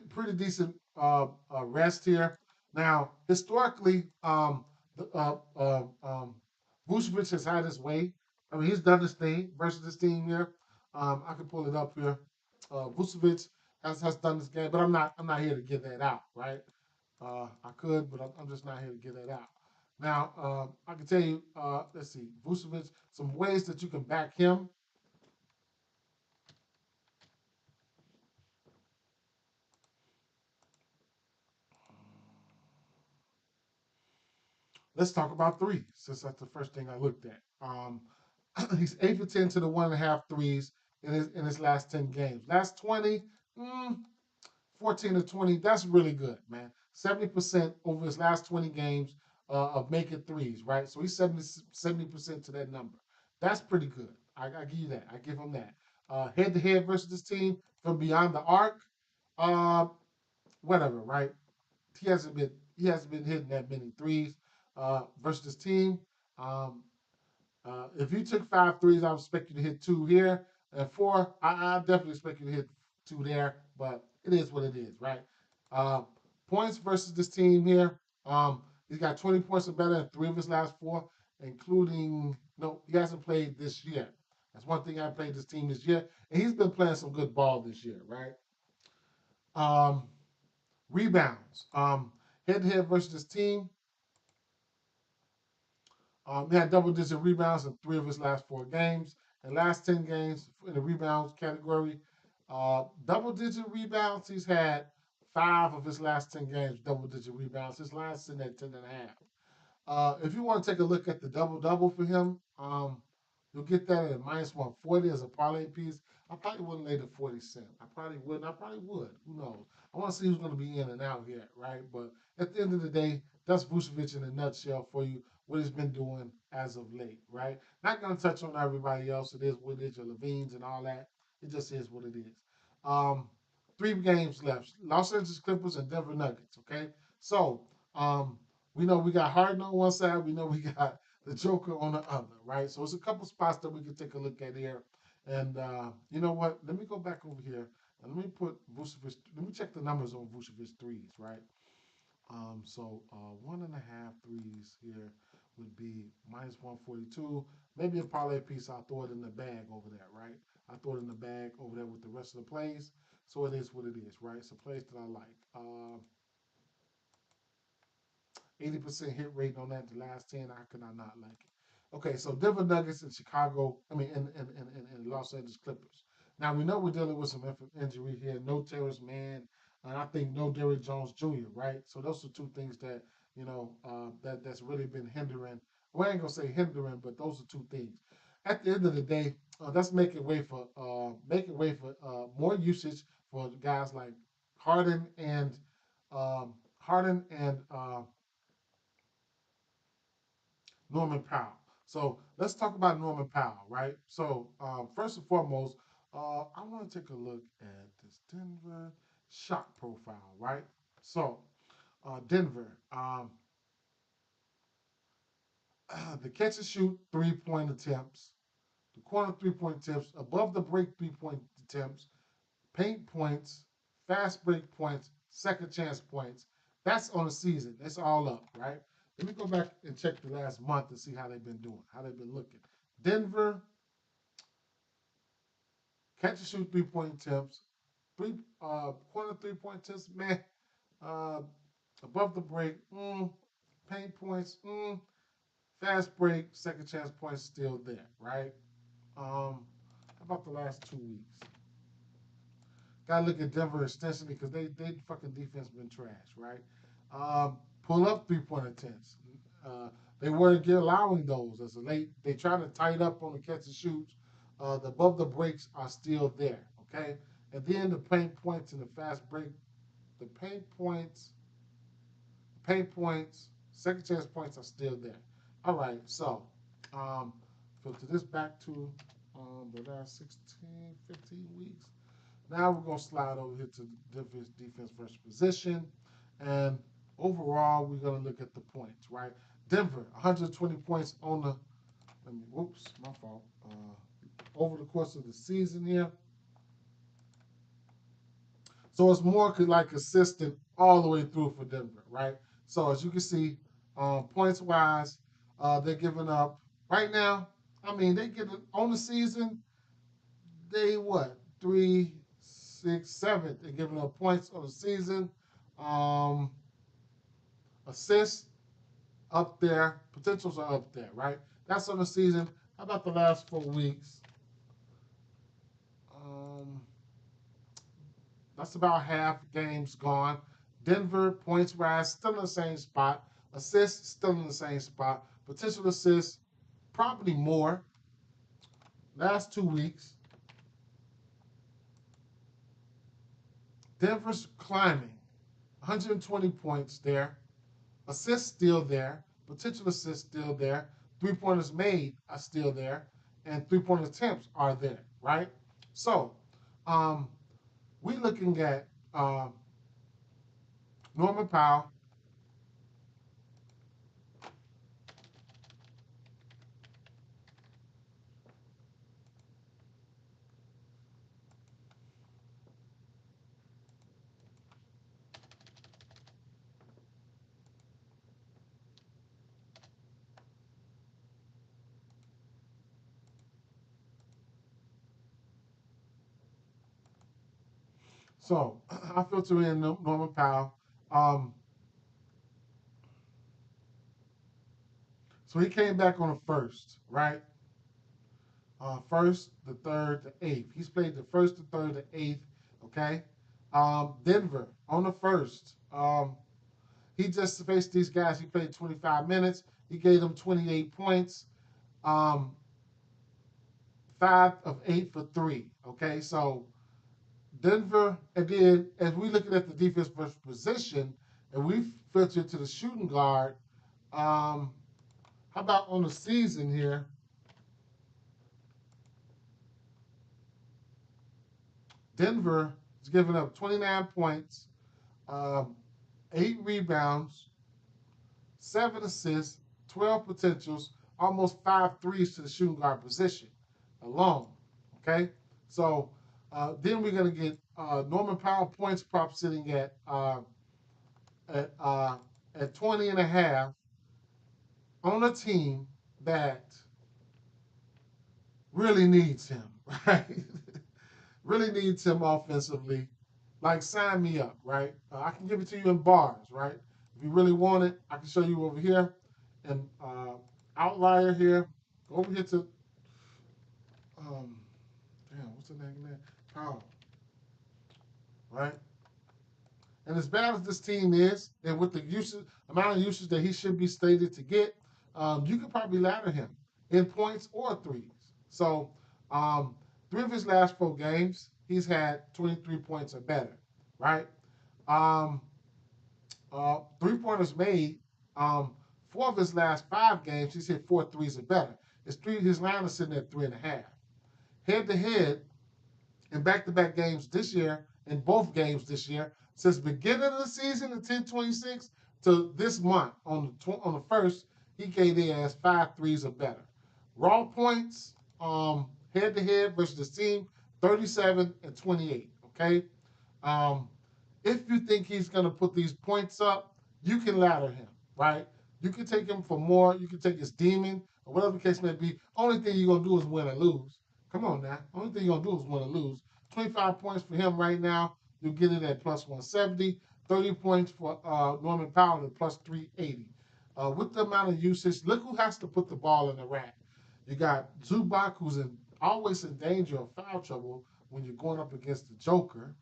pretty decent rest here. Now, historically, Vucevic has had his way. I mean, he's done his thing versus this team here. I can pull it up here. Vucevic has done this game, but I'm not here to get that out, right? I could, but I'm just not here to get that out. Now, I can tell you, let's see, Vucevic, some ways that you can back him. Let's talk about threes, since that's the first thing I looked at. He's 8 for 10 to the 1.5 threes in his last 10 games. Last 20, mm, 14 to 20. That's really good, man. 70% over his last 20 games of making threes, right? So he's 70% to that number. That's pretty good. I give you that. I give him that. Head to head versus this team from beyond the arc, uh, whatever, right? He hasn't been hitting that many threes versus this team. Um, if you took 5 threes, I would expect you to hit 2 here and 4. I definitely expect you to hit 2 there, but it is what it is, right? Uh, Points versus this team here. He's got 20 points or better in 3 of his last 4, including no, he hasn't played this year. That's one thing I played this team this year, and he's been playing some good ball this year, right? Um, Rebounds. Head to head versus this team. He had double digit rebounds in 3 of his last 4 games. In last 10 games in the rebounds category, double digit rebounds, he's had 5 of his last 10 games, double digit rebounds. His last in at 10 and a half. If you want to take a look at the double double for him, you'll get that at minus 140 as a parlay piece. I probably wouldn't lay the 40 cent. I probably wouldn't. I probably would. Who knows? I want to see who's going to be in and out here, right? But at the end of the day, that's Vucevic in a nutshell for you. What he's been doing as of late, right? Not going to touch on everybody else. It is what it is. Your Levines and all that. It just is what it is. Um, 3 games left: Los Angeles Clippers and Denver Nuggets. Okay, so um, we know we got Harden on one side. We know we got the Joker on the other, right? So it's a couple spots that we can take a look at here. And you know what? Let me go back over here and let me put Vucevic. Let me check the numbers on Vucevic threes, right? So 1.5 threes here would be minus 142. Maybe a parlay piece, I'll throw it in the bag over there, right? I throw it in the bag over there with the rest of the plays. So it is what it is, right? It's a place that I like. 80% hit rate on that the last 10. How could I not like it? Okay, so Denver Nuggets in Chicago, I mean, in Los Angeles Clippers. Now we know we're dealing with some injury here. No Terrence Mann, and I think no Derrick Jones Jr. Right. So those are two things that that's really been hindering. Well, I ain't gonna say hindering, but those are two things. At the end of the day, that's making way for more usage for guys like Harden and Harden and Norman Powell. So let's talk about Norman Powell, right? So first and foremost, I want to take a look at this Denver shot profile, right? So Denver, the catch and shoot 3-point attempts, the corner 3-point attempts, above the break 3-point attempts, paint points, fast break points, second chance points. That's on the season. That's all up, right? Let me go back and check the last month and see how they've been doing, how they've been looking. Denver, catch and shoot 3-point attempts, corner 3-point attempts, man. Uh, above the break, paint points, fast break, second chance points still there, right? How about the last 2 weeks? Gotta look at Denver extensively because they fucking defense been trash, right? Pull up 3-point attempts. Uh, they weren't allowing those as a late. They try to tight up on the catch and shoots. The above the breaks are still there. Okay, and then the paint points and the fast break, the paint points, second chance points are still there. All right, so filter this back to the last 16, 15 weeks. Now we're going to slide over here to the defense versus position. And overall, we're going to look at the points, right? Denver, 120 points on the, whoops, my fault. Over the course of the season here. So it's more like consistent all the way through for Denver, right? So as you can see, points wise, they're giving up right now. I mean, they get on the season. They what 3, 6, 7? They're giving up points on the season. Um, Assists up there, potentials are up there, right? That's on the season. How about the last 4 weeks? Um, That's about half games gone. Denver points rise, still in the same spot. Assists still in the same spot. Potential assists probably more. Last 2 weeks, Denver's climbing, 120 points there. Assists still there. Potential assists still there. 3-pointers made are still there, and 3-point attempts are there. Right. So, um, we're looking at Norman Powell. So I filter in Norman Powell. Um, so he came back on the first, right? First, the third, the eighth. He's played the first, the third, the eighth. Okay. Denver on the first. He just faced these guys. He played 25 minutes. He gave them 28 points. Um, 5 of 8 for 3. Okay, so Denver, and then as we looking at the defense versus position, and we filter to the shooting guard. Um, how about on the season here? Denver is giving up 29 points, um, 8 rebounds, 7 assists, 12 potentials, almost 5 threes to the shooting guard position alone. Okay, so then we're gonna get Norman Powell points prop sitting at uh, at 20 and a half on a team that really needs him, right? Really needs him offensively. Like, sign me up, right? I can give it to you in bars, right? If you really want it, I can show you over here. And outlier here, go over here to, um, damn, what's the name there? Powell, right? And as bad as this team is, and with the amount of usage that he should be slated to get, you could probably ladder him in points or threes. So, um, 3 of his last 4 games, he's had 23 points or better, right? Um, 3 pointers made. 4 of his last 5 games, he's hit 4 threes or better. His line is sitting at 3.5. Head to head, in back-to-back games this year, in both games this year, since beginning of the season in 10/26 to this month on the first, he gave their ass 5 threes or better. Raw points, head-to-head versus the team, 37 and 28. Okay, um, if you think he's going to put these points up, you can ladder him, right? You can take him for more. You can take his demon or whatever the case may be. Only thing you're going to do is win or lose. Come on now. Only thing you're going to do is win or lose. 25 points for him right now. You'll get it at plus 170. 30 points for Norman Powell at plus 380. With the amount of usage, look who has to put the ball in the rack. You got Zubac, who's always in danger of foul trouble when you're going up against the Joker.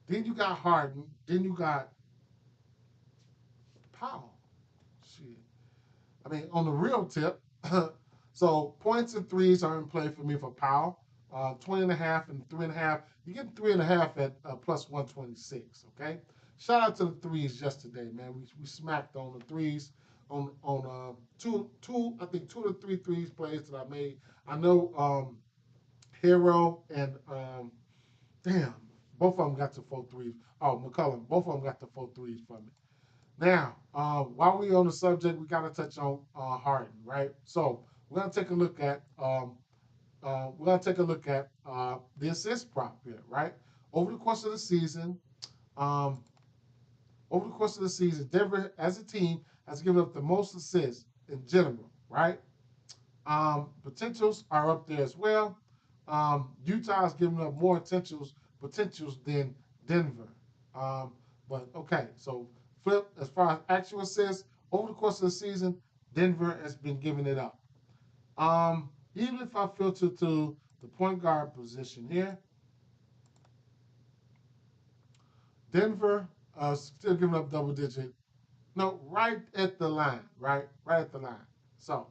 Then you got Harden. Then you got Powell. Shit. I mean, on the real tip, so points and threes are in play for me for Powell. 20.5 and 3.5. You get 3.5 at plus 126. Okay. Shout out to the threes yesterday, man. We smacked on the threes on two I think 2 to 3 threes plays that I made. I know Hero and damn, both of them got to 4 threes. Oh, McCullum, both of them got to 4 threes for me. Now, while we're on the subject, we got to touch on Harden, right? So we're gonna take a look at the assist prop here, right? Over the course of the season, um, Denver as a team has given up the most assists in general, right? Potentials are up there as well. Utah has given up more potentials than Denver. Um, but okay, so flip as far as actual assists over the course of the season, Denver has been giving it up. Even if I filter to the point guard position here, Denver still giving up double digit. No, right at the line, right at the line. So,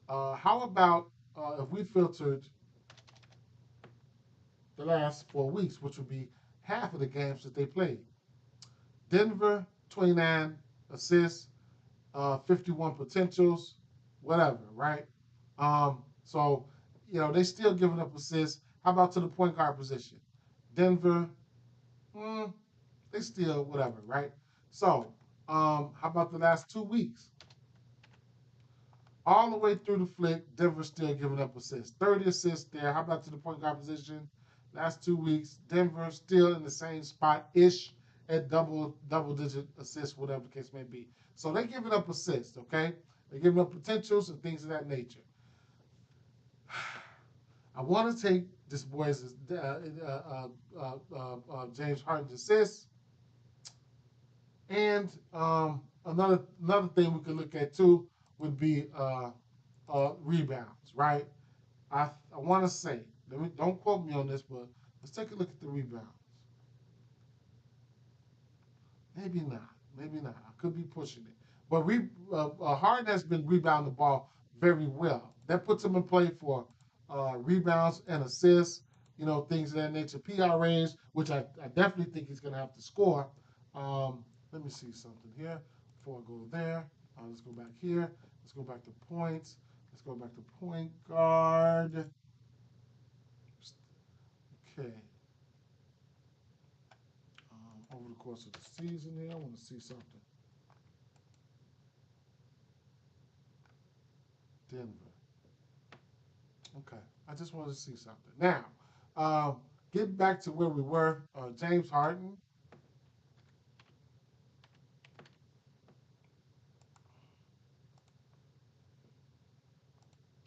how about if we filtered the last 4 weeks, which would be half of the games that they played? Denver, 29 assists, 51 potentials, whatever, right? So, they still giving up assists. How about to the point guard position? Denver, they still whatever, right? So, how about the last 2 weeks? All the way through the flick, Denver still giving up assists. 30 assists there. How about to the point guard position? Last 2 weeks, Denver still in the same spot-ish at double digit assists, whatever the case may be. So they're giving up assists, okay? They're giving up potentials and things of that nature. I want to take this boy's James Harden's assists. And another thing we could look at too would be rebounds, right? I want to say, don't quote me on this, but let's take a look at the rebounds. Maybe not. I could be pushing it. But Harden has been rebounding the ball very well. That puts him in play for rebounds and assists, things of that nature. PRAs, which I definitely think he's going to have to score. Let me see something here before I go there. Let's go back here. Let's go back to points. Let's go back to point guard. Okay. Over the course of the season here, I want to see something. Denver. Okay. I just wanted to see something. Now, get back to where we were. James Harden.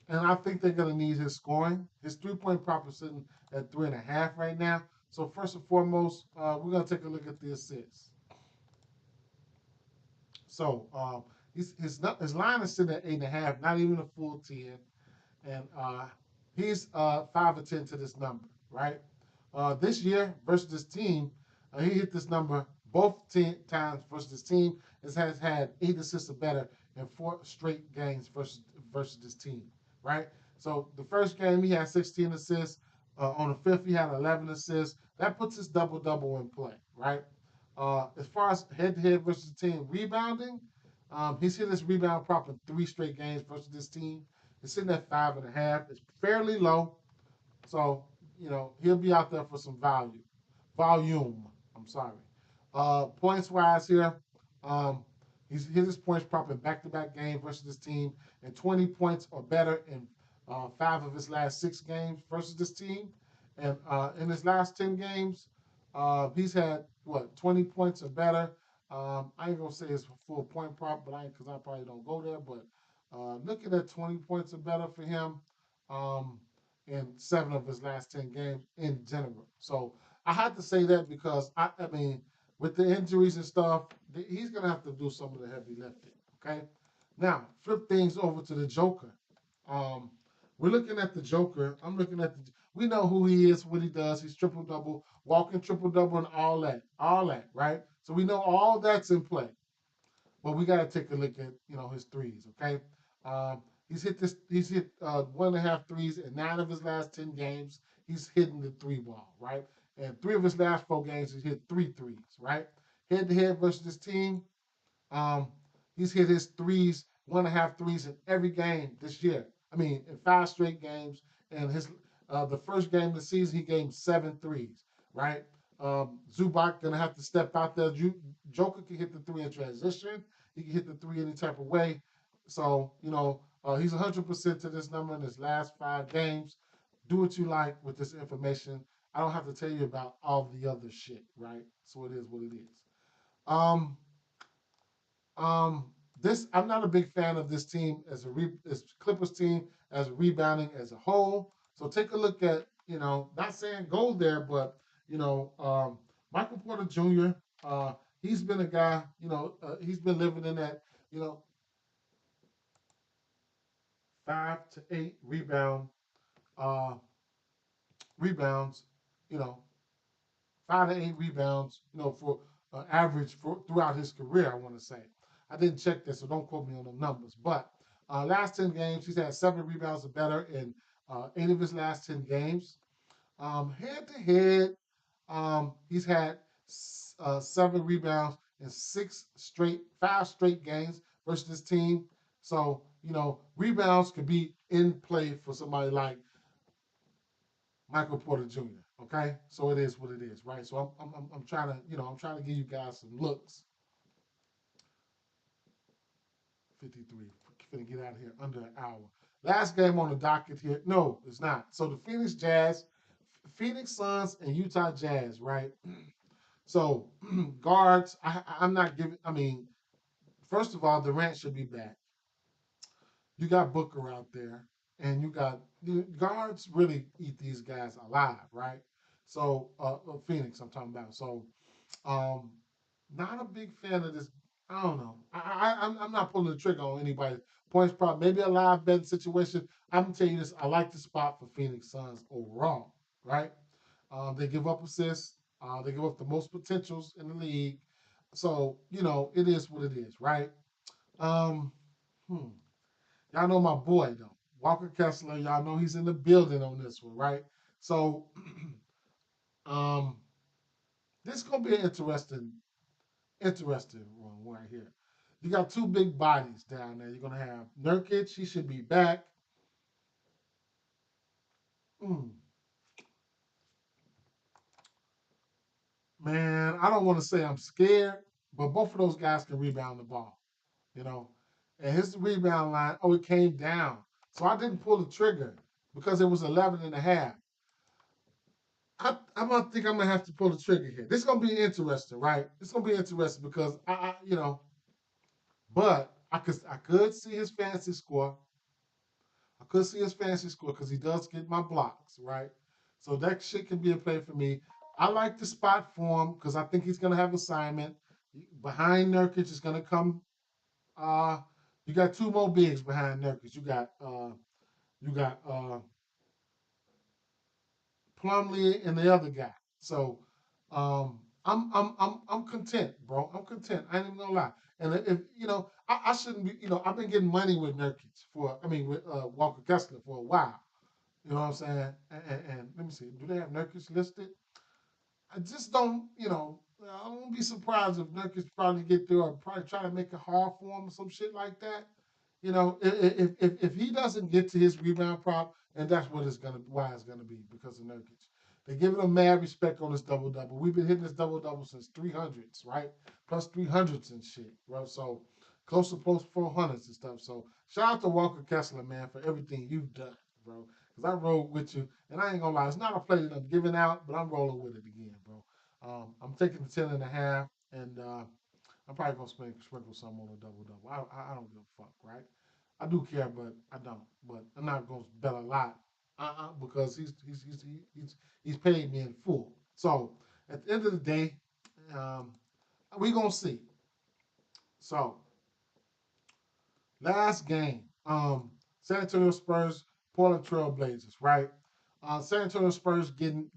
And I think they're going to need his scoring. His three-point prop is sitting at 3.5 right now. So first and foremost, we're going to take a look at the assists. So his line is sitting at 8.5, not even a full 10. And he's 5 or 10 to this number, right? This year versus this team, he hit this number both times versus this team. Has had 8 assists or better in 4 straight games versus this team, right? So the first game he had 16 assists. On the fifth he had 11 assists. That puts his double double in play, right? As far as head to head versus the team rebounding, he's hit his rebound prop in 3 straight games versus this team. It's sitting at 5.5. It's fairly low. So, he'll be out there for some volume. I'm sorry. Points wise here, um, he's hit his points prop in back to back games versus this team and 20 points or better in 5 of his last 6 games versus this team. And in his last 10 games, he's had 20 points or better. I ain't gonna say it's a full point prop, but because I probably don't go there. But looking at 20 points or better for him. Um, in 7 of his last 10 games in general. So I had to say that because I mean, with the injuries and stuff, he's gonna have to do some of the heavy lifting. Okay. Now flip things over to the Joker. Um, we're looking at the Joker. I'm looking at the. We know who he is, what he does. He's triple double, walking triple double, and all that, right? So we know all that's in play. But we got to take a look at his threes. Okay, he's hit this. He's hit 1.5 threes in 9 of his last 10 games. He's hitting the three ball, right? And 3 of his last 4 games, he's hit 3 threes, right? Head to head versus this team, um, he's hit his threes, 1.5 threes in every game this year. I mean, in 5 straight games. And the first game of the season, he gave 7 threes, right? Zubac gonna have to step out there. Joker can hit the three in transition. He can hit the three any type of way. So he's 100% to this number in his last 5 games. Do what you like with this information. I don't have to tell you about all the other shit, right? So it is what it is. Um, um, this I'm not a big fan of this team as Clippers team as rebounding as a whole. So take a look at not saying go there, but Michael Porter Jr. He's been a guy. He's been living in that 5 to 8 uh, rebounds. You know 5 to 8 rebounds, for average throughout his career. I want to say I didn't check this, so don't quote me on the numbers. But last 10 games, he's had 7 rebounds or better in 8 of his last 10 games. Head to head, he's had 7 rebounds in 5 straight games versus this team. So rebounds could be in play for somebody like Michael Porter Jr. Okay, so it is what it is, right? So I'm trying to I'm trying to give you guys some looks. 53. Finna get out of here under an hour. Last game on the docket here. No, it's not. So the Phoenix Suns, and Utah Jazz, right? So guards, I'm not giving. I mean, first of all, Durant should be back. You got Booker out there, and you got guards really eat these guys alive, right? So Phoenix, I'm talking about. So um, not a big fan of this. I don't know. I'm not pulling the trigger on anybody. Points prop, maybe a live betting situation. I'm gonna tell you this. I like the spot for Phoenix Suns overall, right? They give up assists. They give up the most potentials in the league. So it is what it is, right? Um, hmm. Y'all know my boy though, Walker Kessler. Y'all know he's in the building on this one, right? So, um, this is gonna be an interesting one right here. You got 2 big bodies down there. You're gonna have Nurkic. He should be back. Mm, man, I don't want to say I'm scared, but both of those guys can rebound the ball. You know, and his rebound line. Oh, it came down. So I didn't pull the trigger because it was 11 and a half. I'm gonna think I'm gonna have to pull the trigger here. This is gonna be interesting, right? It's gonna be interesting because but I could see his fantasy score. I could see his fantasy score because he does get my blocks, right? So that shit can be a play for me. I like the spot for him because I think he's gonna have assignment. Behind Nurkic is gonna come. Uh, you got 2 more bigs behind Nurkic. You got Plumlee and the other guy. So I'm content, bro. I'm content. I ain't even gonna lie. And if I shouldn't be. I've been getting money with Nurkic with Walker Kessler for a while. You know what I'm saying? And let me see. Do they have Nurkic listed? I just don't. I won't be surprised if Nurkic probably get there or probably try to make it hard for him or some shit like that. If he doesn't get to his rebound prop, and that's what it's gonna why it's gonna be because of Nurkic. They're giving him mad respect on this double double. We've been hitting this double double since 300s, right? Plus 300s and shit, bro. So close to plus 400s and stuff. So shout out to Walker Kessler, man, for everything you've done, bro. Because I rolled with you, and I ain't gonna lie, it's not a play that I'm giving out, but I'm rolling with it again, bro. I'm taking the 10.5, and I'm probably gonna sprinkle some on a double double. I don't give a fuck, right? I do care, but I don't. But I'm not gonna bet a lot, because he's paid me in full. So at the end of the day, um, we gonna see. So last game, San Antonio Spurs, Portland Trail Blazers, right? San Antonio Spurs getting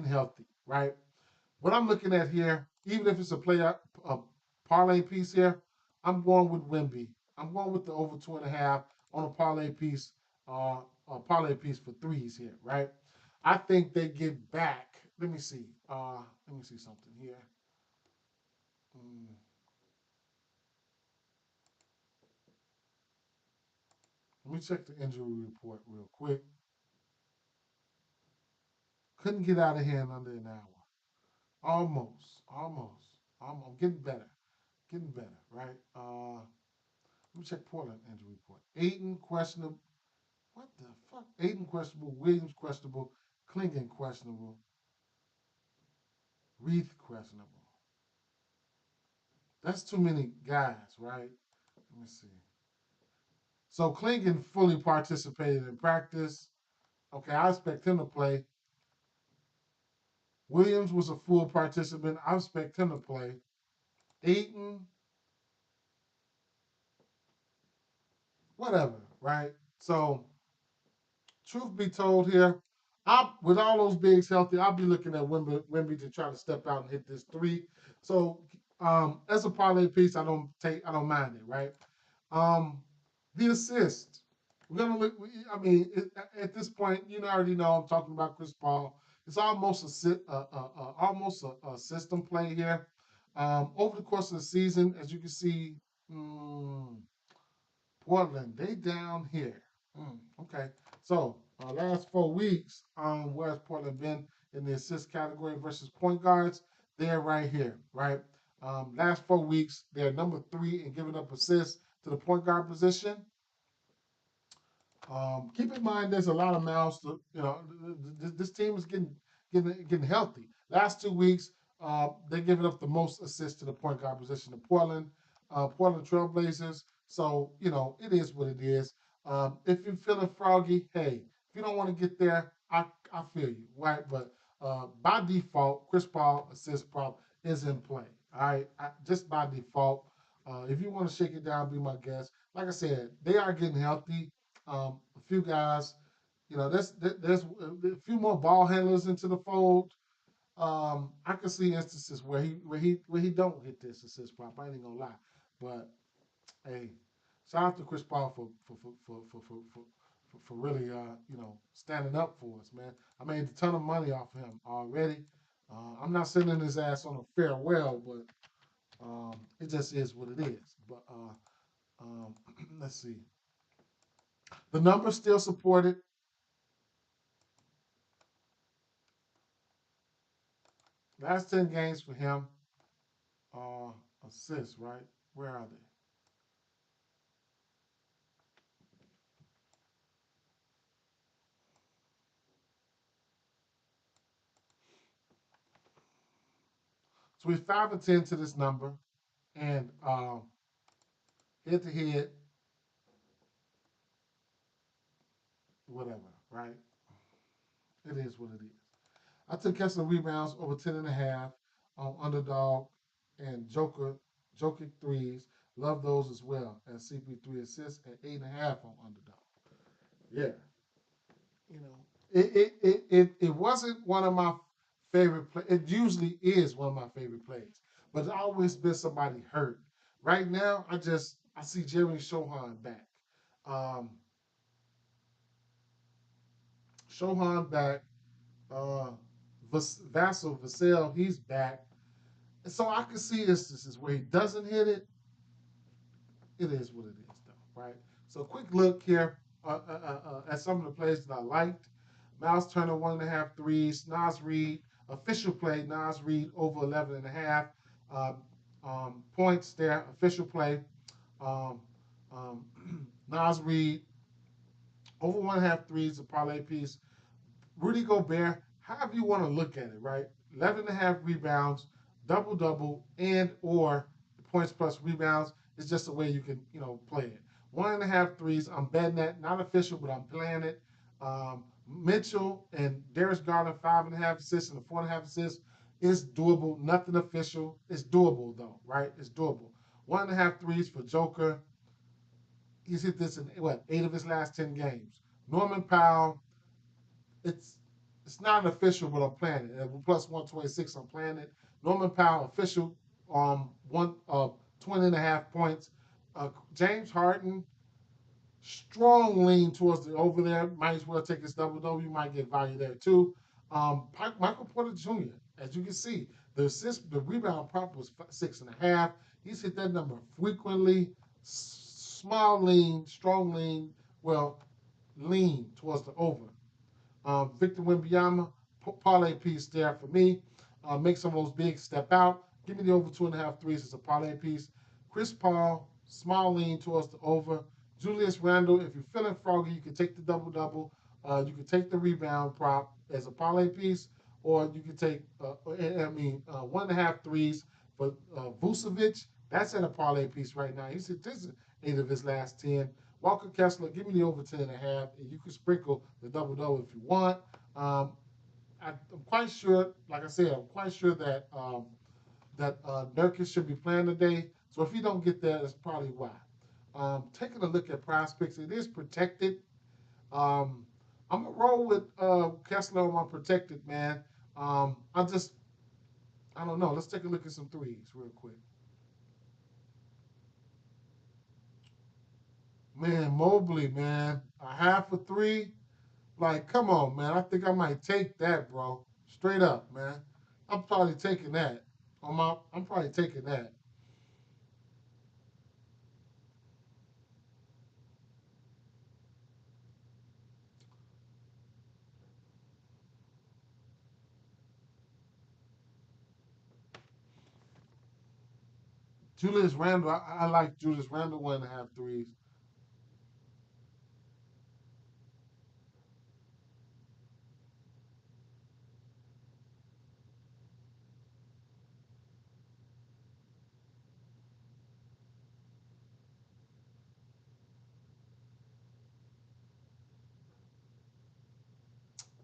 healthy, right? What I'm looking at here, even if it's a parlay piece here, I'm going with Wimby. I'm going with the over 2.5 on a parlay piece for threes here, right? I think they get back. Let me see. Let me see something here. Mm, Let me check the injury report real quick. Couldn't get out of hand under an hour. Almost. I'm getting better. Getting better, right? Let me check Portland injury report. Aiton questionable. What the fuck? Aiton questionable. Williams questionable. Klingon questionable. Reith questionable. That's too many guys, right? Let me see. So Klingon fully participated in practice. Okay, I expect him to play. Williams was a full participant. I expect him to play. Aiton, whatever, right? So, truth be told here, with all those bigs healthy, I'll be looking at Wimby to try to step out and hit this three. So, as a parlay piece, I don't mind it, right? Um, the assist. We're gonna look. I mean, at this point, already know I'm talking about Chris Paul. It's almost a system play here. Over the course of the season, as you can see, mm, Portland they down here. Okay, so last 4 weeks, where's Portland been in the assist category versus point guards? They're right here, right? Last 4 weeks, they're number 3 in giving up assists to the point guard position. Keep in mind, there's a lot of mouths. This team is getting healthy. Last 2 weeks, they're giving up the most assists to the point guard position in Portland Trailblazers. So it is what it is. If you're feeling froggy, hey, if you don't want to get there, I feel you, right? But by default, Chris Paul assist prop is in play. All right, just by default. If you want to shake it down, be my guest. Like I said, they are getting healthy. A few guys, there's a few more ball handlers into the fold. I can see instances where he don't hit this assist prop. I ain't gonna lie, but hey, shout out to Chris Paul for really standing up for us, man. I made a ton of money off of him already. I'm not sending his ass on a farewell, but it just is what it is. But let's see. The numbers still supported. Last 10 games for him, uh, assists, right? Where are they? So he's 5 and 10 to this number, and head to head, whatever, right? It is what it is. I took Kessler rebounds over 10.5 on underdog and Joker threes. Love those as well as CP3 assists at 8.5 on underdog. Yeah, you know. It wasn't one of my favorite plays. It usually is one of my favorite plays, but it's always been somebody hurt. Right now, I see Jeremy Shohan back. Um, Shohan back. Uh, Vassal Vassell, he's back. And so I can see instances where he doesn't hit it. It is what it is, though, right? So quick look here at some of the plays that I liked. Miles Turner, 1.5 threes. Nas Reed, official play. Nas Reed over 11.5 points there. Official play. Um, um, Nas Reed over 1.5 threes, a parlay piece. Rudy Gobert, however you want to look at it, right? 11.5 rebounds, double double, and or points plus rebounds is just the way you can play it. 1.5 threes, I'm betting that, not official, but I'm playing it. Mitchell and Darius Garland 5.5 assists and 4.5 assists is doable. Nothing official. It's doable though, right? It's doable. 1.5 threes for Joker. He's hit this in what 8 of his last 10 games. Norman Powell, it's it's not an official, but I'm playing it. Plus 126, I'm playing it. Norman Powell, official, 20.5 points. James Harden, strong lean towards the over there. Might as well take his double double. You might get value there too. Michael Porter Jr. As you can see, the rebound prop was 6.5. He's hit that number frequently. Small lean, strong lean. Well, lean towards the over. Victor Wembanyama, parlay piece there for me. Make some of those big step out. Give me the over 2.5 threes as a parlay piece. Chris Paul, small lean towards the over. Julius Randle, if you're feeling froggy, you can take the double double. You can take the rebound prop as a parlay piece, or you can take 1.5 threes for Vucevic. That's in a parlay piece right now. He's hit this 8 of his last 10. Walker Kessler, give me the over 10.5, and you can sprinkle the double double if you want. I'm quite sure, like I said, I'm quite sure that Nurkic should be playing today. So if you don't get that, that's probably why. Taking a look at Prize Picks, it is protected. Um, I'm gonna roll with Kessler on my protected man. I don't know. Let's take a look at some threes real quick. Man, Mobley, man, a half a three. Like, come on, man. I think I might take that, bro. Straight up, man. I'm probably taking that. I'm probably taking that. Julius Randle, I like Julius Randle 1.5 threes.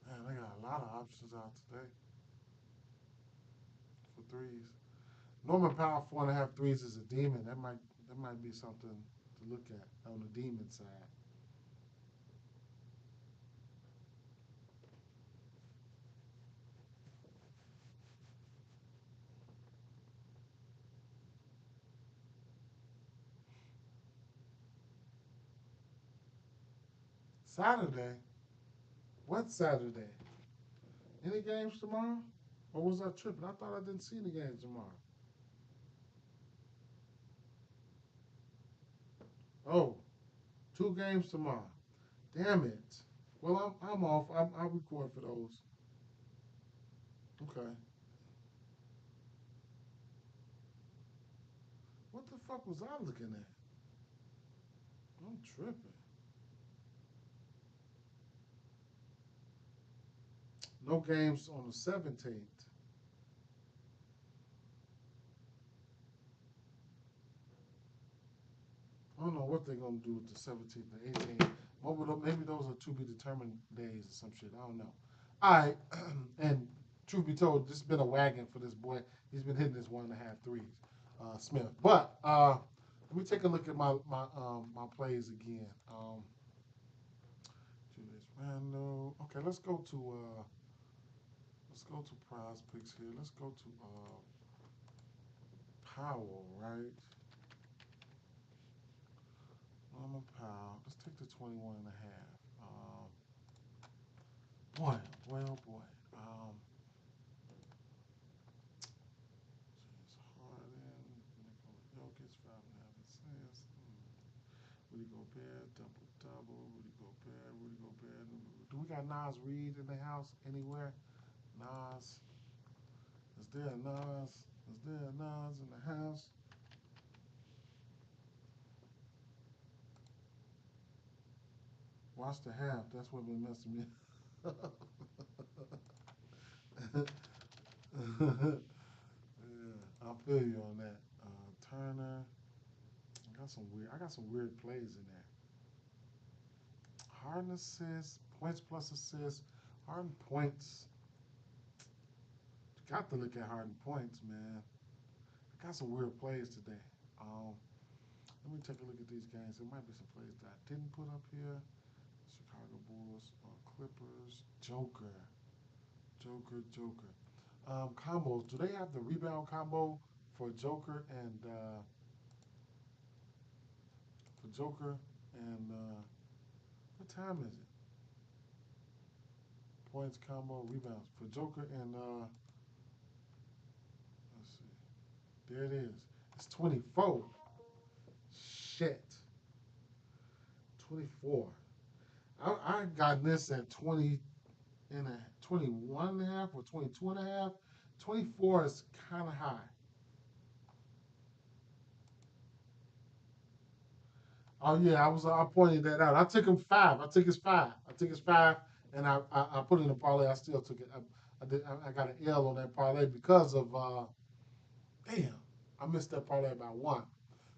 Man, they got a lot of options out today for threes. Norman Powell 4.5 threes is a demon. That might be something to look at on the demon side. Saturday. What Saturday? Any games tomorrow? Or was I tripping? I thought I didn't see any games tomorrow. Oh, 2 games tomorrow. Damn it. Well, I'm off. I'll record for those. Okay. What the fuck was I looking at? I'm tripping. No games on the 17th. I don't know what they're gonna do with the 17th and 18th. Maybe those are to be determined days or some shit. I don't know. All right, and truth be told, this has been a wagon for this boy. He's been hitting his 1.5 threes, Smith. But let me take a look at my plays again. do this. Random. Okay, let's go to prize picks here. Let's go to Powell, right? Norman Powell. Let's take the 21 and a half. Boy, well, boy. James Harden, Nikola Jokic, 5.5 assists. Rudy Gobert, double double. Rudy Gobert, Rudy Gobert. Do we got Nas Reed in the house anywhere? Nas. Is there a Nas? Is there a Nas in the house? Watch the half. That's what been messing me up. Yeah, I feel you on that. Turner. I got some weird plays in there. Harden assists, points plus assists. Harden points. Got to look at Harden points, man. I got some weird plays today. Um, Let me take a look at these games. There might be some plays that I didn't put up here. Chicago Bulls, Clippers, Joker. Combos. Do they have the rebound combo for Joker and what time is it? Points combo rebounds for Joker and let's see. There it is. It's 24. Shit. 24. I got this at 20 and a 21 and a half or 22 and a half. 24 is kind of high. Oh yeah, I pointed that out. I took him five. I took his five. And I put it in a parlay. I still took it. I got an L on that parlay because of damn. I missed that parlay by one.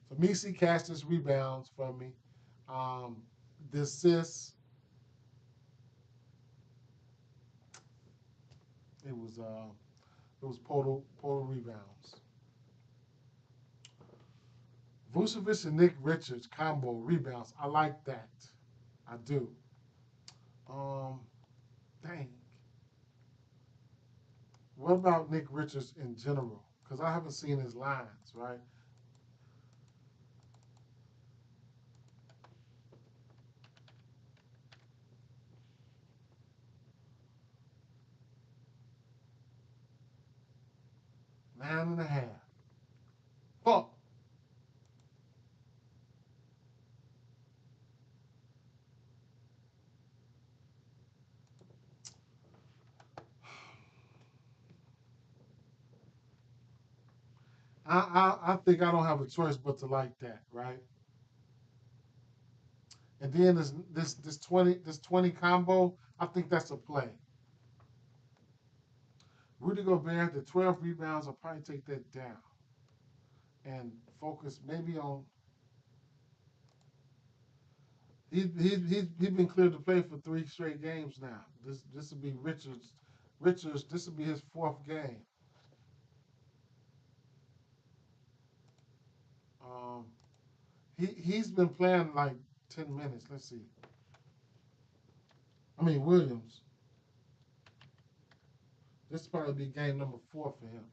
So Misi cashed his rebounds from me. Um, the assists, it was uh it was total rebounds. Vucevic and Nick Richards combo rebounds. I like that. I do. Um, dang. What about Nick Richards in general? Because I haven't seen his lines, right? 9.5. Fuck. I think I don't have a choice but to like that, right? And then this 20 combo, I think that's a play. Rudy Gobert, the 12 rebounds, I'll probably take that down and focus maybe on. He's been cleared to play for 3 straight games now. This will be Richards. This will be his fourth game. Um, he's been playing like 10 minutes. Let's see. I mean Williams. This will probably be game number 4 for him.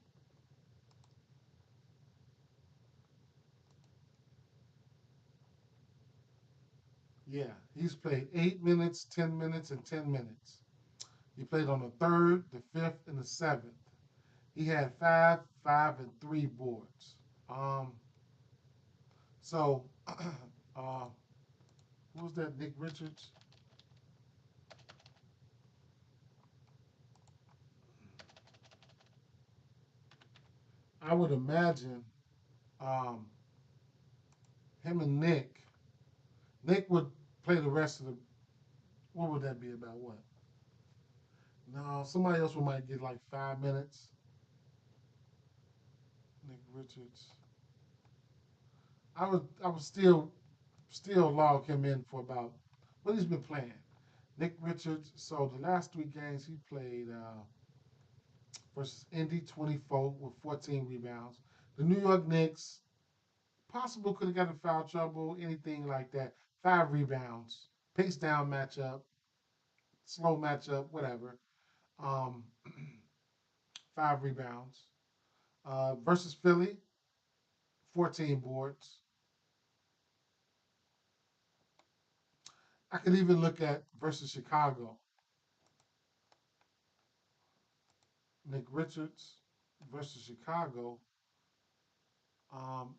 Yeah, he's played 8 minutes, 10 minutes, and 10 minutes. He played on the third, the fifth, and the seventh. He had five, five, and 3 boards. Um, so, who was that? Nick Richards. I would imagine um, him and Nick. Nick would play the rest of the. What would that be about? What? No, somebody else might get like 5 minutes. Nick Richards. I would still log him in for about what he's been playing. Nick Richards. So the last 3 games he played versus Indy 24 with 14 rebounds. The New York Knicks possible could have got in foul trouble, anything like that. 5 rebounds, pace down matchup. slow matchup, whatever. Um, 5 rebounds. Versus Philly, 14 boards. I could even look at versus Chicago. Nick Richards versus Chicago. Um,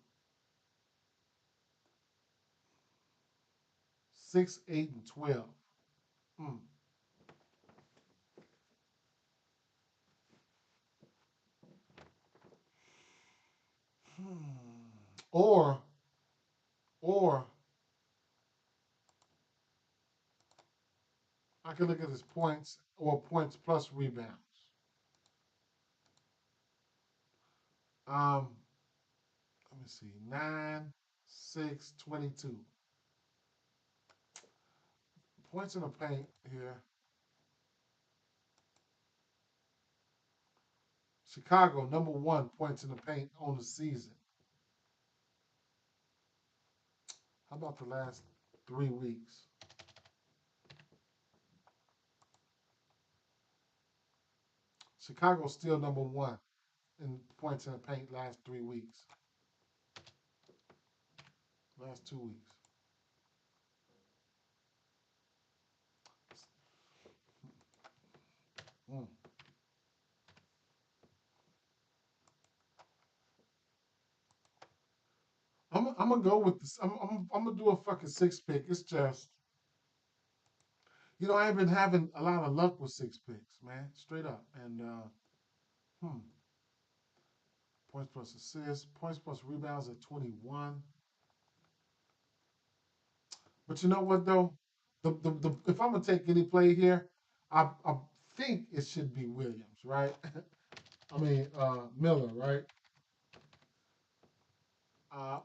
6, 8, and 12. Hmm. Hmm. Or, or I could look at his points or points plus rebounds. Um, Let me see. 9, 6, 22. Points in the paint here. Chicago, number one, points in the paint on the season. How about the last 3 weeks? Chicago's still number one in points in the paint last 3 weeks. Last 2 weeks. Mm. I'm gonna go with this. I'm gonna do a fucking six pick. It's just, I ain't been having a lot of luck with six picks, man. Straight up. And hmm, points plus assists, points plus rebounds at 21. But you know what though? If I'm gonna take any play here, I think it should be Williams, right? I mean Miller, right?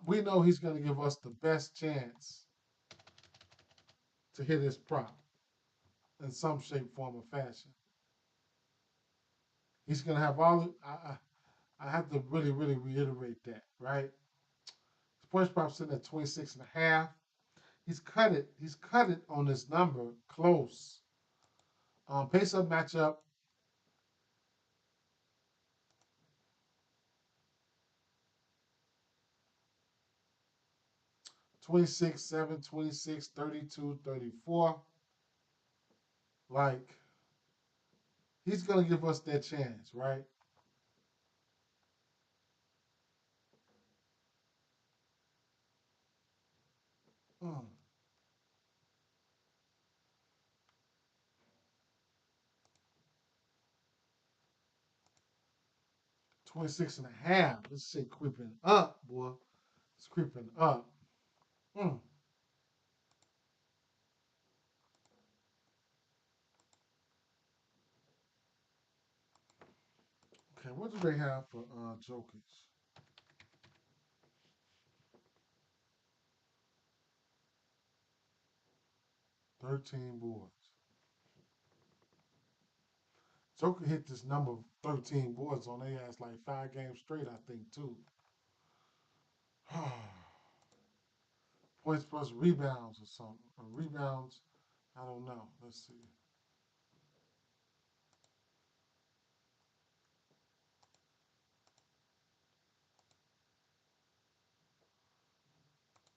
We know he's gonna give us the best chance to hit his prop in some shape, form, or fashion. He's gonna have all. I have to really, really reiterate that, right? His points prop sitting at 26 and a half. He's cut it. He's cut it on this number close. Pace up matchup. 26, 7, 26, 32, 34. Like, he's going to give us that chance, right? Mm. 26 and a half. This shit creeping up, boy. It's creeping up. Mm. Okay, what do they have for Jokic? 13 boards. Joker hit this number 13 boards on their ass like 5 games straight, I think, too. Points plus rebounds or something. Or rebounds, I don't know. Let's see.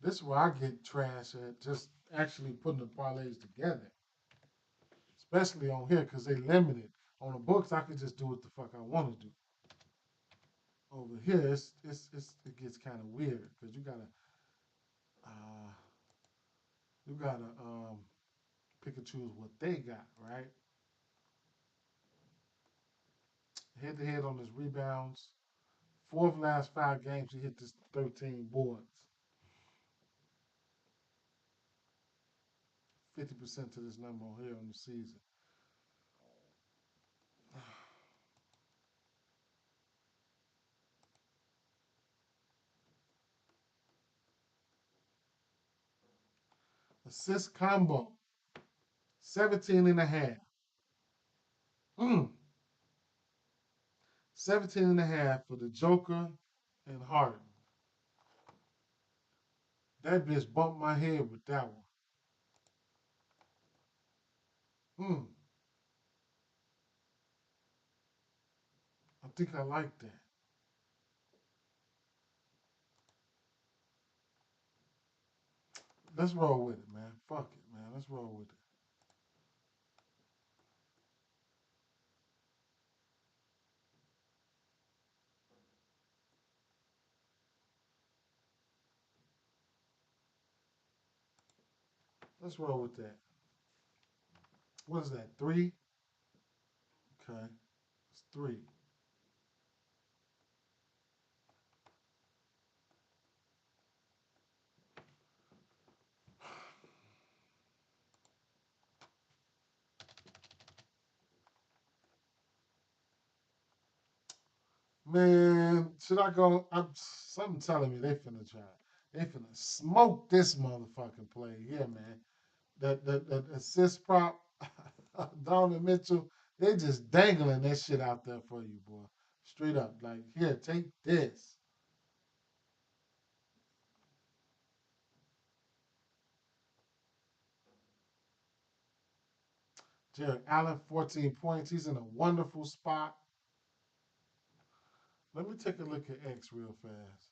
This is where I get trash at just actually putting the parlays together. Especially on here because they limited. On the books, I can just do what the fuck I want to do. Over here, it gets kind of weird because uh, you gotta pick and choose what they got, right? Head to head on his rebounds. Four of the last 5 games, he hit this 13 boards. 50% to this number on here on the season. Assist combo, 17 and a half. Mm. 17 and a half for the Joker and Harden. That bitch bumped my head with that one. Hmm. I think I like that. Let's roll with it, man. Fuck it, man. Let's roll with it. Let's roll with that. What is that? Three? Okay. It's three. Man, should I go? Something telling me they finna try. They finna smoke this motherfucking play here, man. That assist prop, Donovan Mitchell, they just dangling that shit out there for you, boy. Straight up. Like, here, take this. Jared Allen, 14 points. He's in a wonderful spot. Let me take a look at X real fast.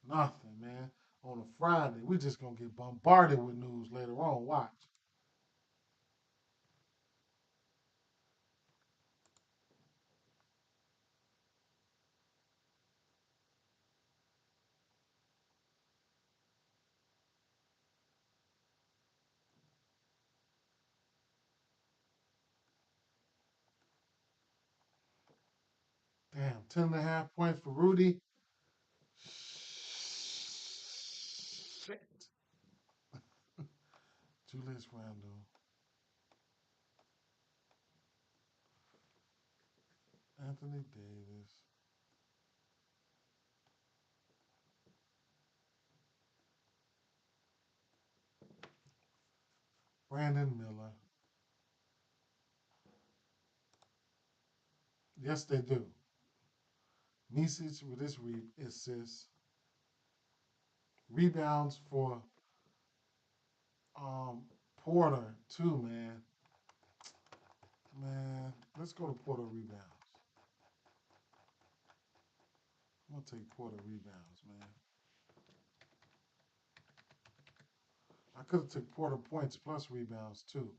Nothing, man. On a Friday, we just gonna get bombarded with news later on. Watch. Damn, 10 and a half points for Rudy. Shit. Julius Randle, Anthony Davis, Brandon Miller. Yes, they do. Misic with his assists. Rebounds for um, Porter, too, man. Man, let's go to Porter rebounds. I'm going to take Porter rebounds, man. I could have took Porter points plus rebounds, too.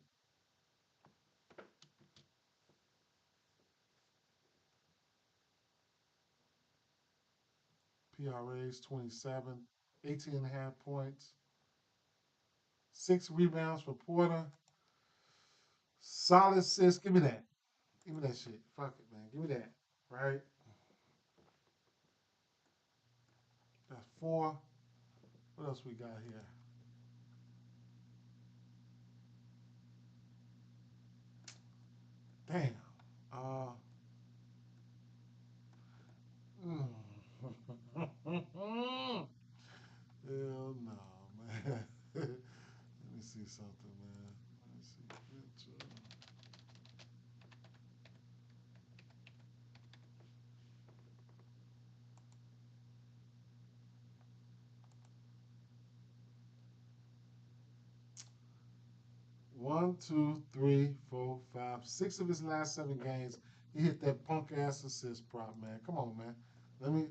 PRA's 27, 18 and a half points. 6 rebounds for Porter. Solid assists. Give me that. Give me that shit. Fuck it, man. Give me that. Right? That's 4. What else we got here? Damn. Uh, Hell no, man. Let me see something, man. Let me see. Mitchell. 1, 2, 3, 4, 5, 6 of his last 7 games, he hit that punk ass assist prop, man. Come on, man. Let me.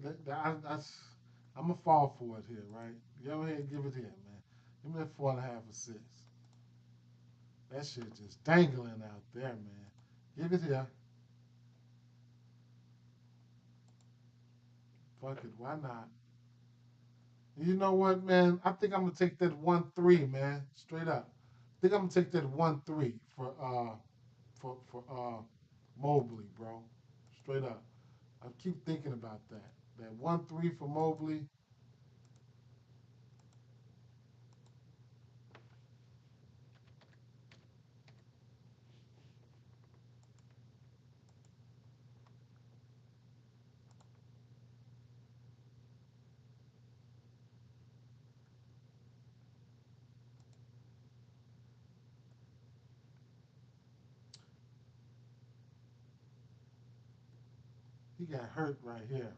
I'm gonna fall for it here, right? Go ahead, and give it here, man. Give me that 4.5 assists. That shit just dangling out there, man. Give it here. Fuck it. Why not? You know what, man? I think I'm gonna take that 1-3, man. Straight up. I think I'm gonna take that 1-3 for Mobley, bro. Straight up. I keep thinking about that. That 1-3 for Mobley. He got hurt right here.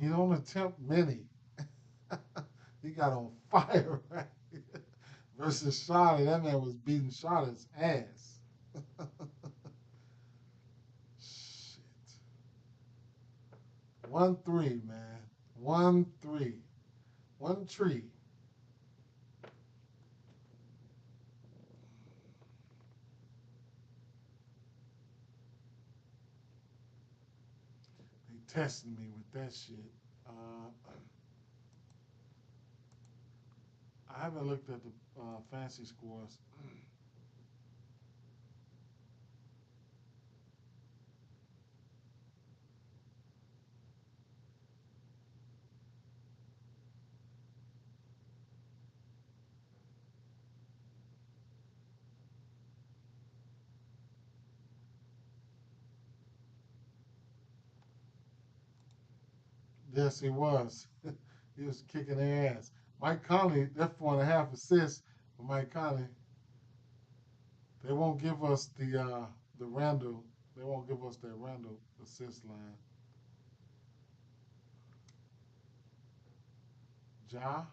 He don't attempt many. He got on fire, right? Versus Charlotte, that man was beating Charlotte's ass. Shit. 1-3, man. 1-3. One tree. They testing me with that shit. I haven't looked at the fancy scores. Yes, he was. He was kicking their ass. Mike Conley, that 4.5 assists for Mike Conley. They won't give us the Randall. They won't give us that Randall assist line. Ja,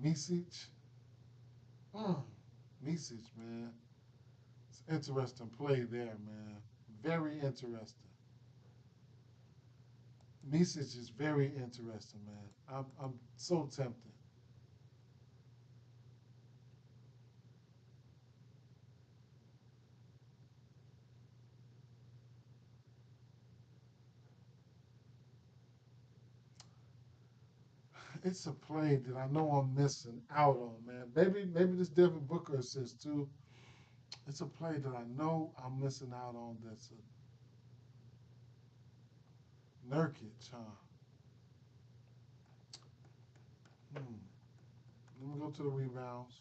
Misic. Mm. Misic, man. It's interesting play there, man. Very interesting. Misic is very interesting, man. I'm so tempted. It's a play that I know I'm missing out on, man. Maybe this Devin Booker assist too. It's a play that I know I'm missing out on. That's a Nurkic, huh? Hmm. Let me go to the rebounds.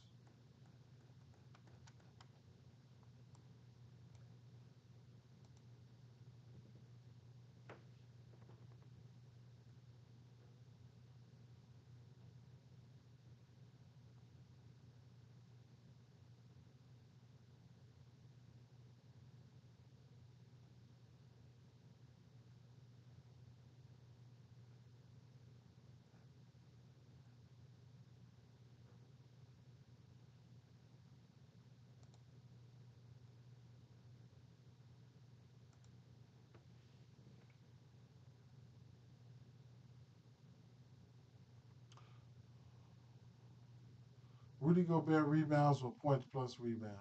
Rudy Gobert rebounds with points plus rebounds.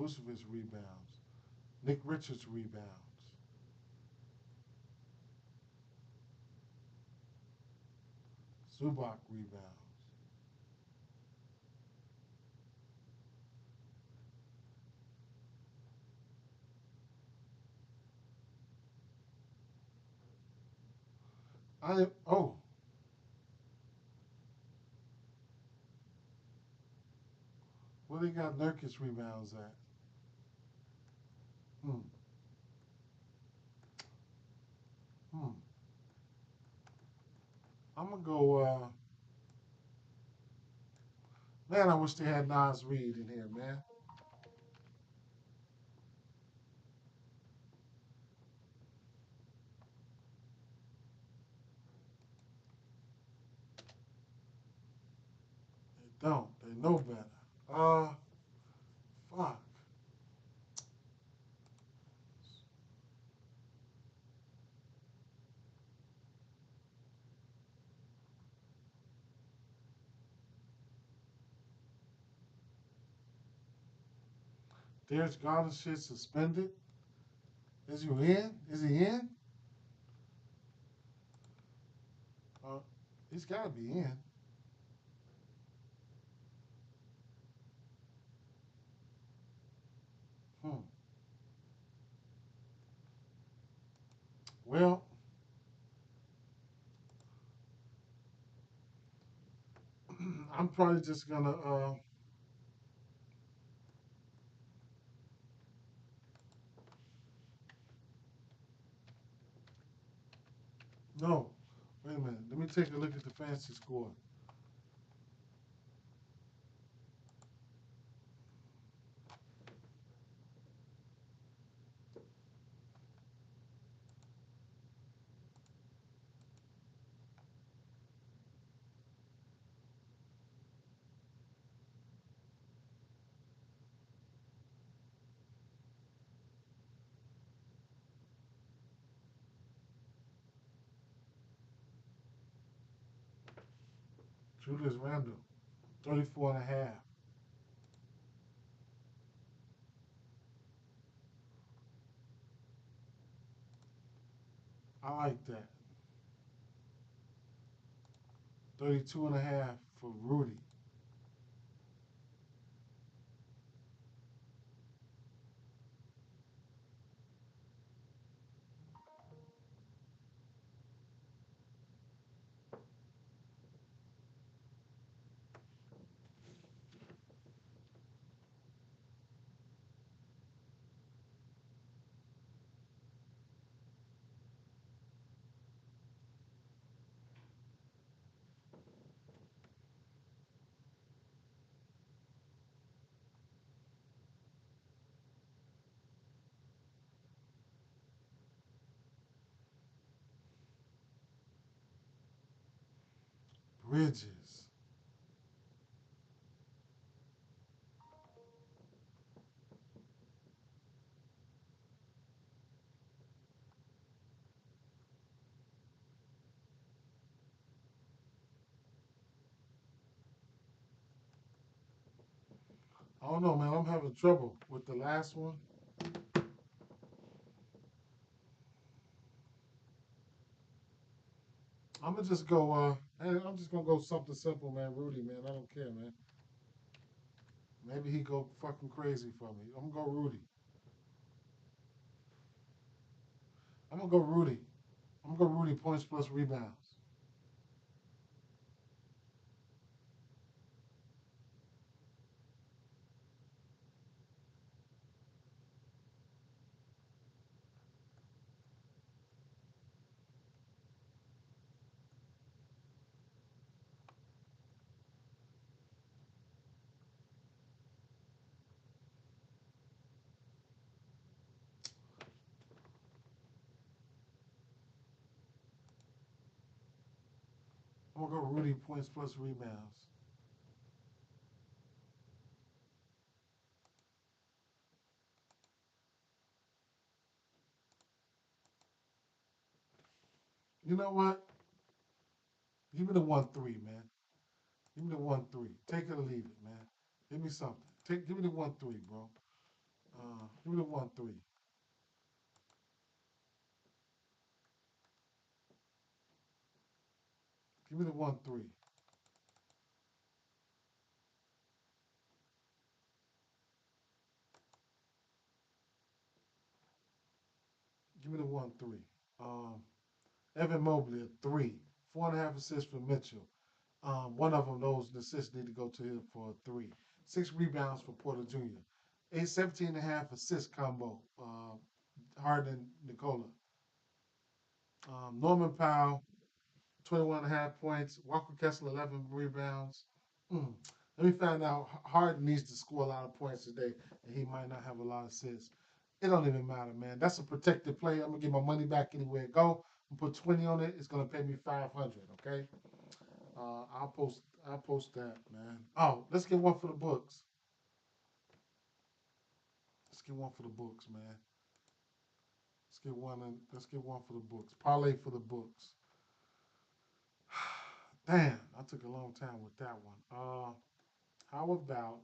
Vucevic rebounds. Nick Richards rebounds. Zubac rebounds. I oh, where they got Nurkic rebounds at? Hmm. Hmm. I'm gonna go. Man, I wish they had Nas Reed in here, man. They don't. They know better. Fuck. Darius Garland shit suspended. Is you in? Is he in? Uh, he's got to be in. Hmm. Well, I'm probably just gonna. No. Wait a minute. Let me take a look at the fantasy score. Julius Randle, 34 and a half. I like that. 32 and a half for Rudy. Bridges. I don't know, man. I'm having trouble with the last one. I'm gonna just go. I'm just gonna go something simple, man. Rudy, man. I don't care, man. Maybe he go fucking crazy for me. I'm gonna go Rudy. I'm gonna go Rudy. I'm gonna go Rudy points plus rebounds. I'm gonna go Rudy points plus rebounds. You know what? Give me the 1-3, man. Give me the 1-3. Take it or leave it, man. Give me something. Give me the 1-3, bro. Give me the 1-3. Give me the 1-3. Give me the 1-3. Um, Evan Mobley, a three. 4.5 assists for Mitchell. One of them, those assists need to go to him for a three. 6 rebounds for Porter Jr. 17 and a half assist combo. Harden and Nicola. Norman Powell, 21 and a half points. Walker Kessler, 11 rebounds. Mm. Let me find out. Harden needs to score a lot of points today, and he might not have a lot of assists. It don't even matter, man. That's a protected play. I'm gonna get my money back anywhere it go. I'm gonna put 20 on it. It's gonna pay me 500. Okay. I'll post. I'll post that, man. Oh, let's get one for the books. Let's get one for the books, man. Let's get one. Let's get one for the books. Parlay for the books. Damn, I took a long time with that one. How about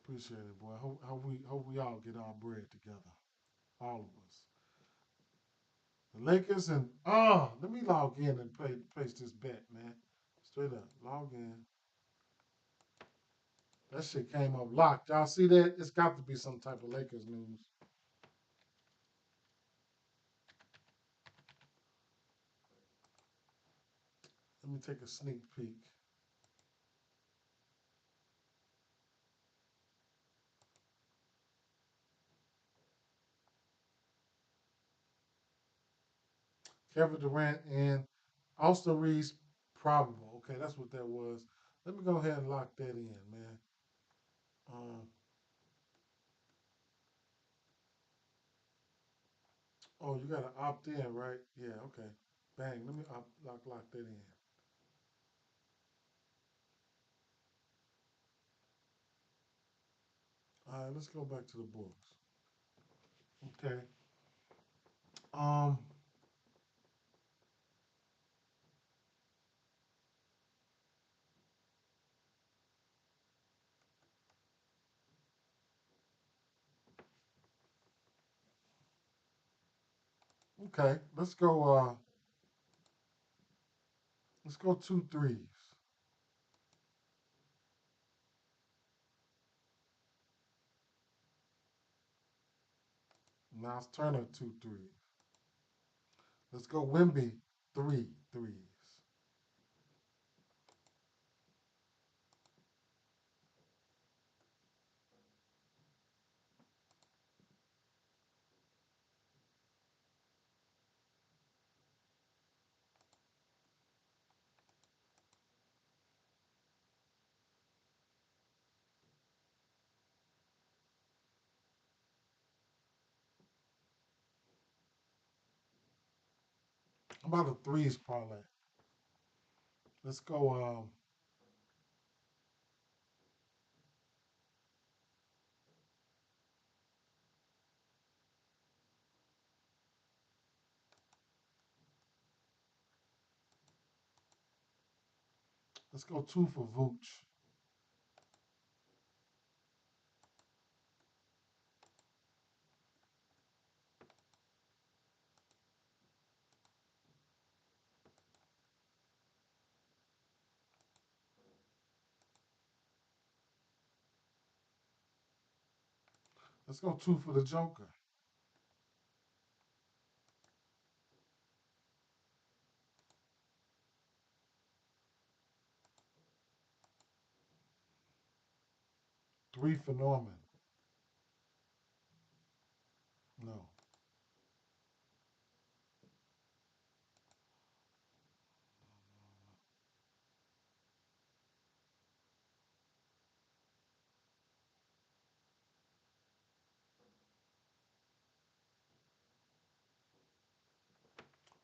appreciate it, boy. Hope we all get our bread together, all of us. The Lakers and let me log in and place this bet, man. Straight up, log in. That shit came up locked. Y'all see that? It's got to be some type of Lakers news. Let me take a sneak peek. Kevin Durant and Austin Reeves probable. Okay, that's what that was. Let me go ahead and lock that in, man. Um, oh, you got to opt in, right? Yeah, okay. Bang. Let me lock that in. All right, let's go back to the books. Okay. Um. Okay. Let's go. Let's go two threes. Miles Turner two threes. Let's go Wimby three threes. How about a threes parlay? Let's go. Let's go two for Vooch. Let's go two for the Joker. Three for Norman. No.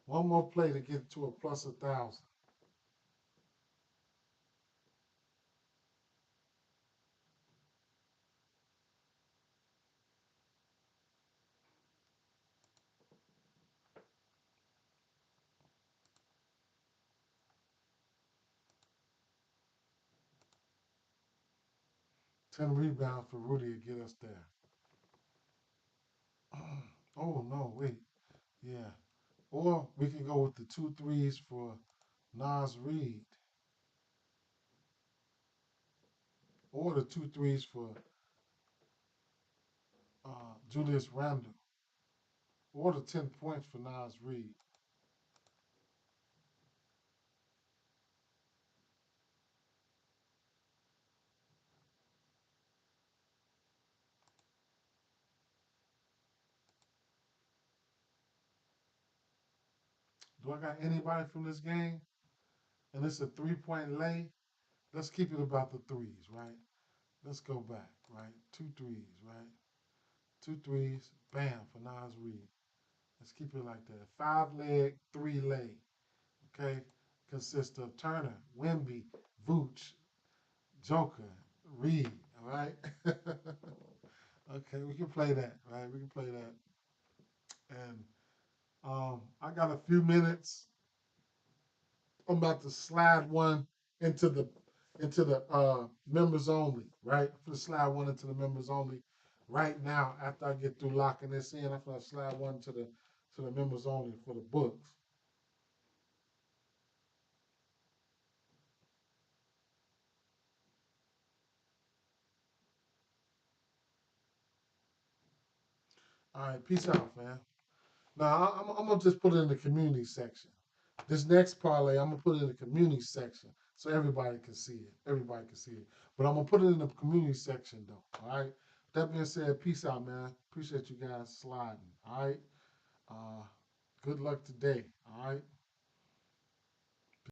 One more play to get to a plus 1,000. 10 rebounds for Rudy to get us there. Oh no, wait. Yeah. Or we can go with the two threes for Nas Reed. Or the two threes for Julius Randle. Or the 10 points for Nas Reed. Do I got anybody from this game? And it's a 3-point lay. Let's keep it about the threes, right? Let's go back, right? Two threes, right? Two threes, bam, for Nas Reed. Let's keep it like that. 5 leg, 3 lay, okay? Consists of Turner, Wimby, Vooch, Joker, Reed, all right? Okay, we can play that, right? We can play that. And I got a few minutes. I'm about to slide one into the members only, right? I'm gonna slide one into the members only right now after I get through locking this in. I'm gonna slide one to the members only for the books. All right, peace out, fam. Now I'm gonna just put it in the community section. This next parlay, I'm gonna put it in the community section so everybody can see it. Everybody can see it. But I'm gonna put it in the community section though. All right. That being said, peace out, man. Appreciate you guys sliding. All right. Uh, good luck today. All right.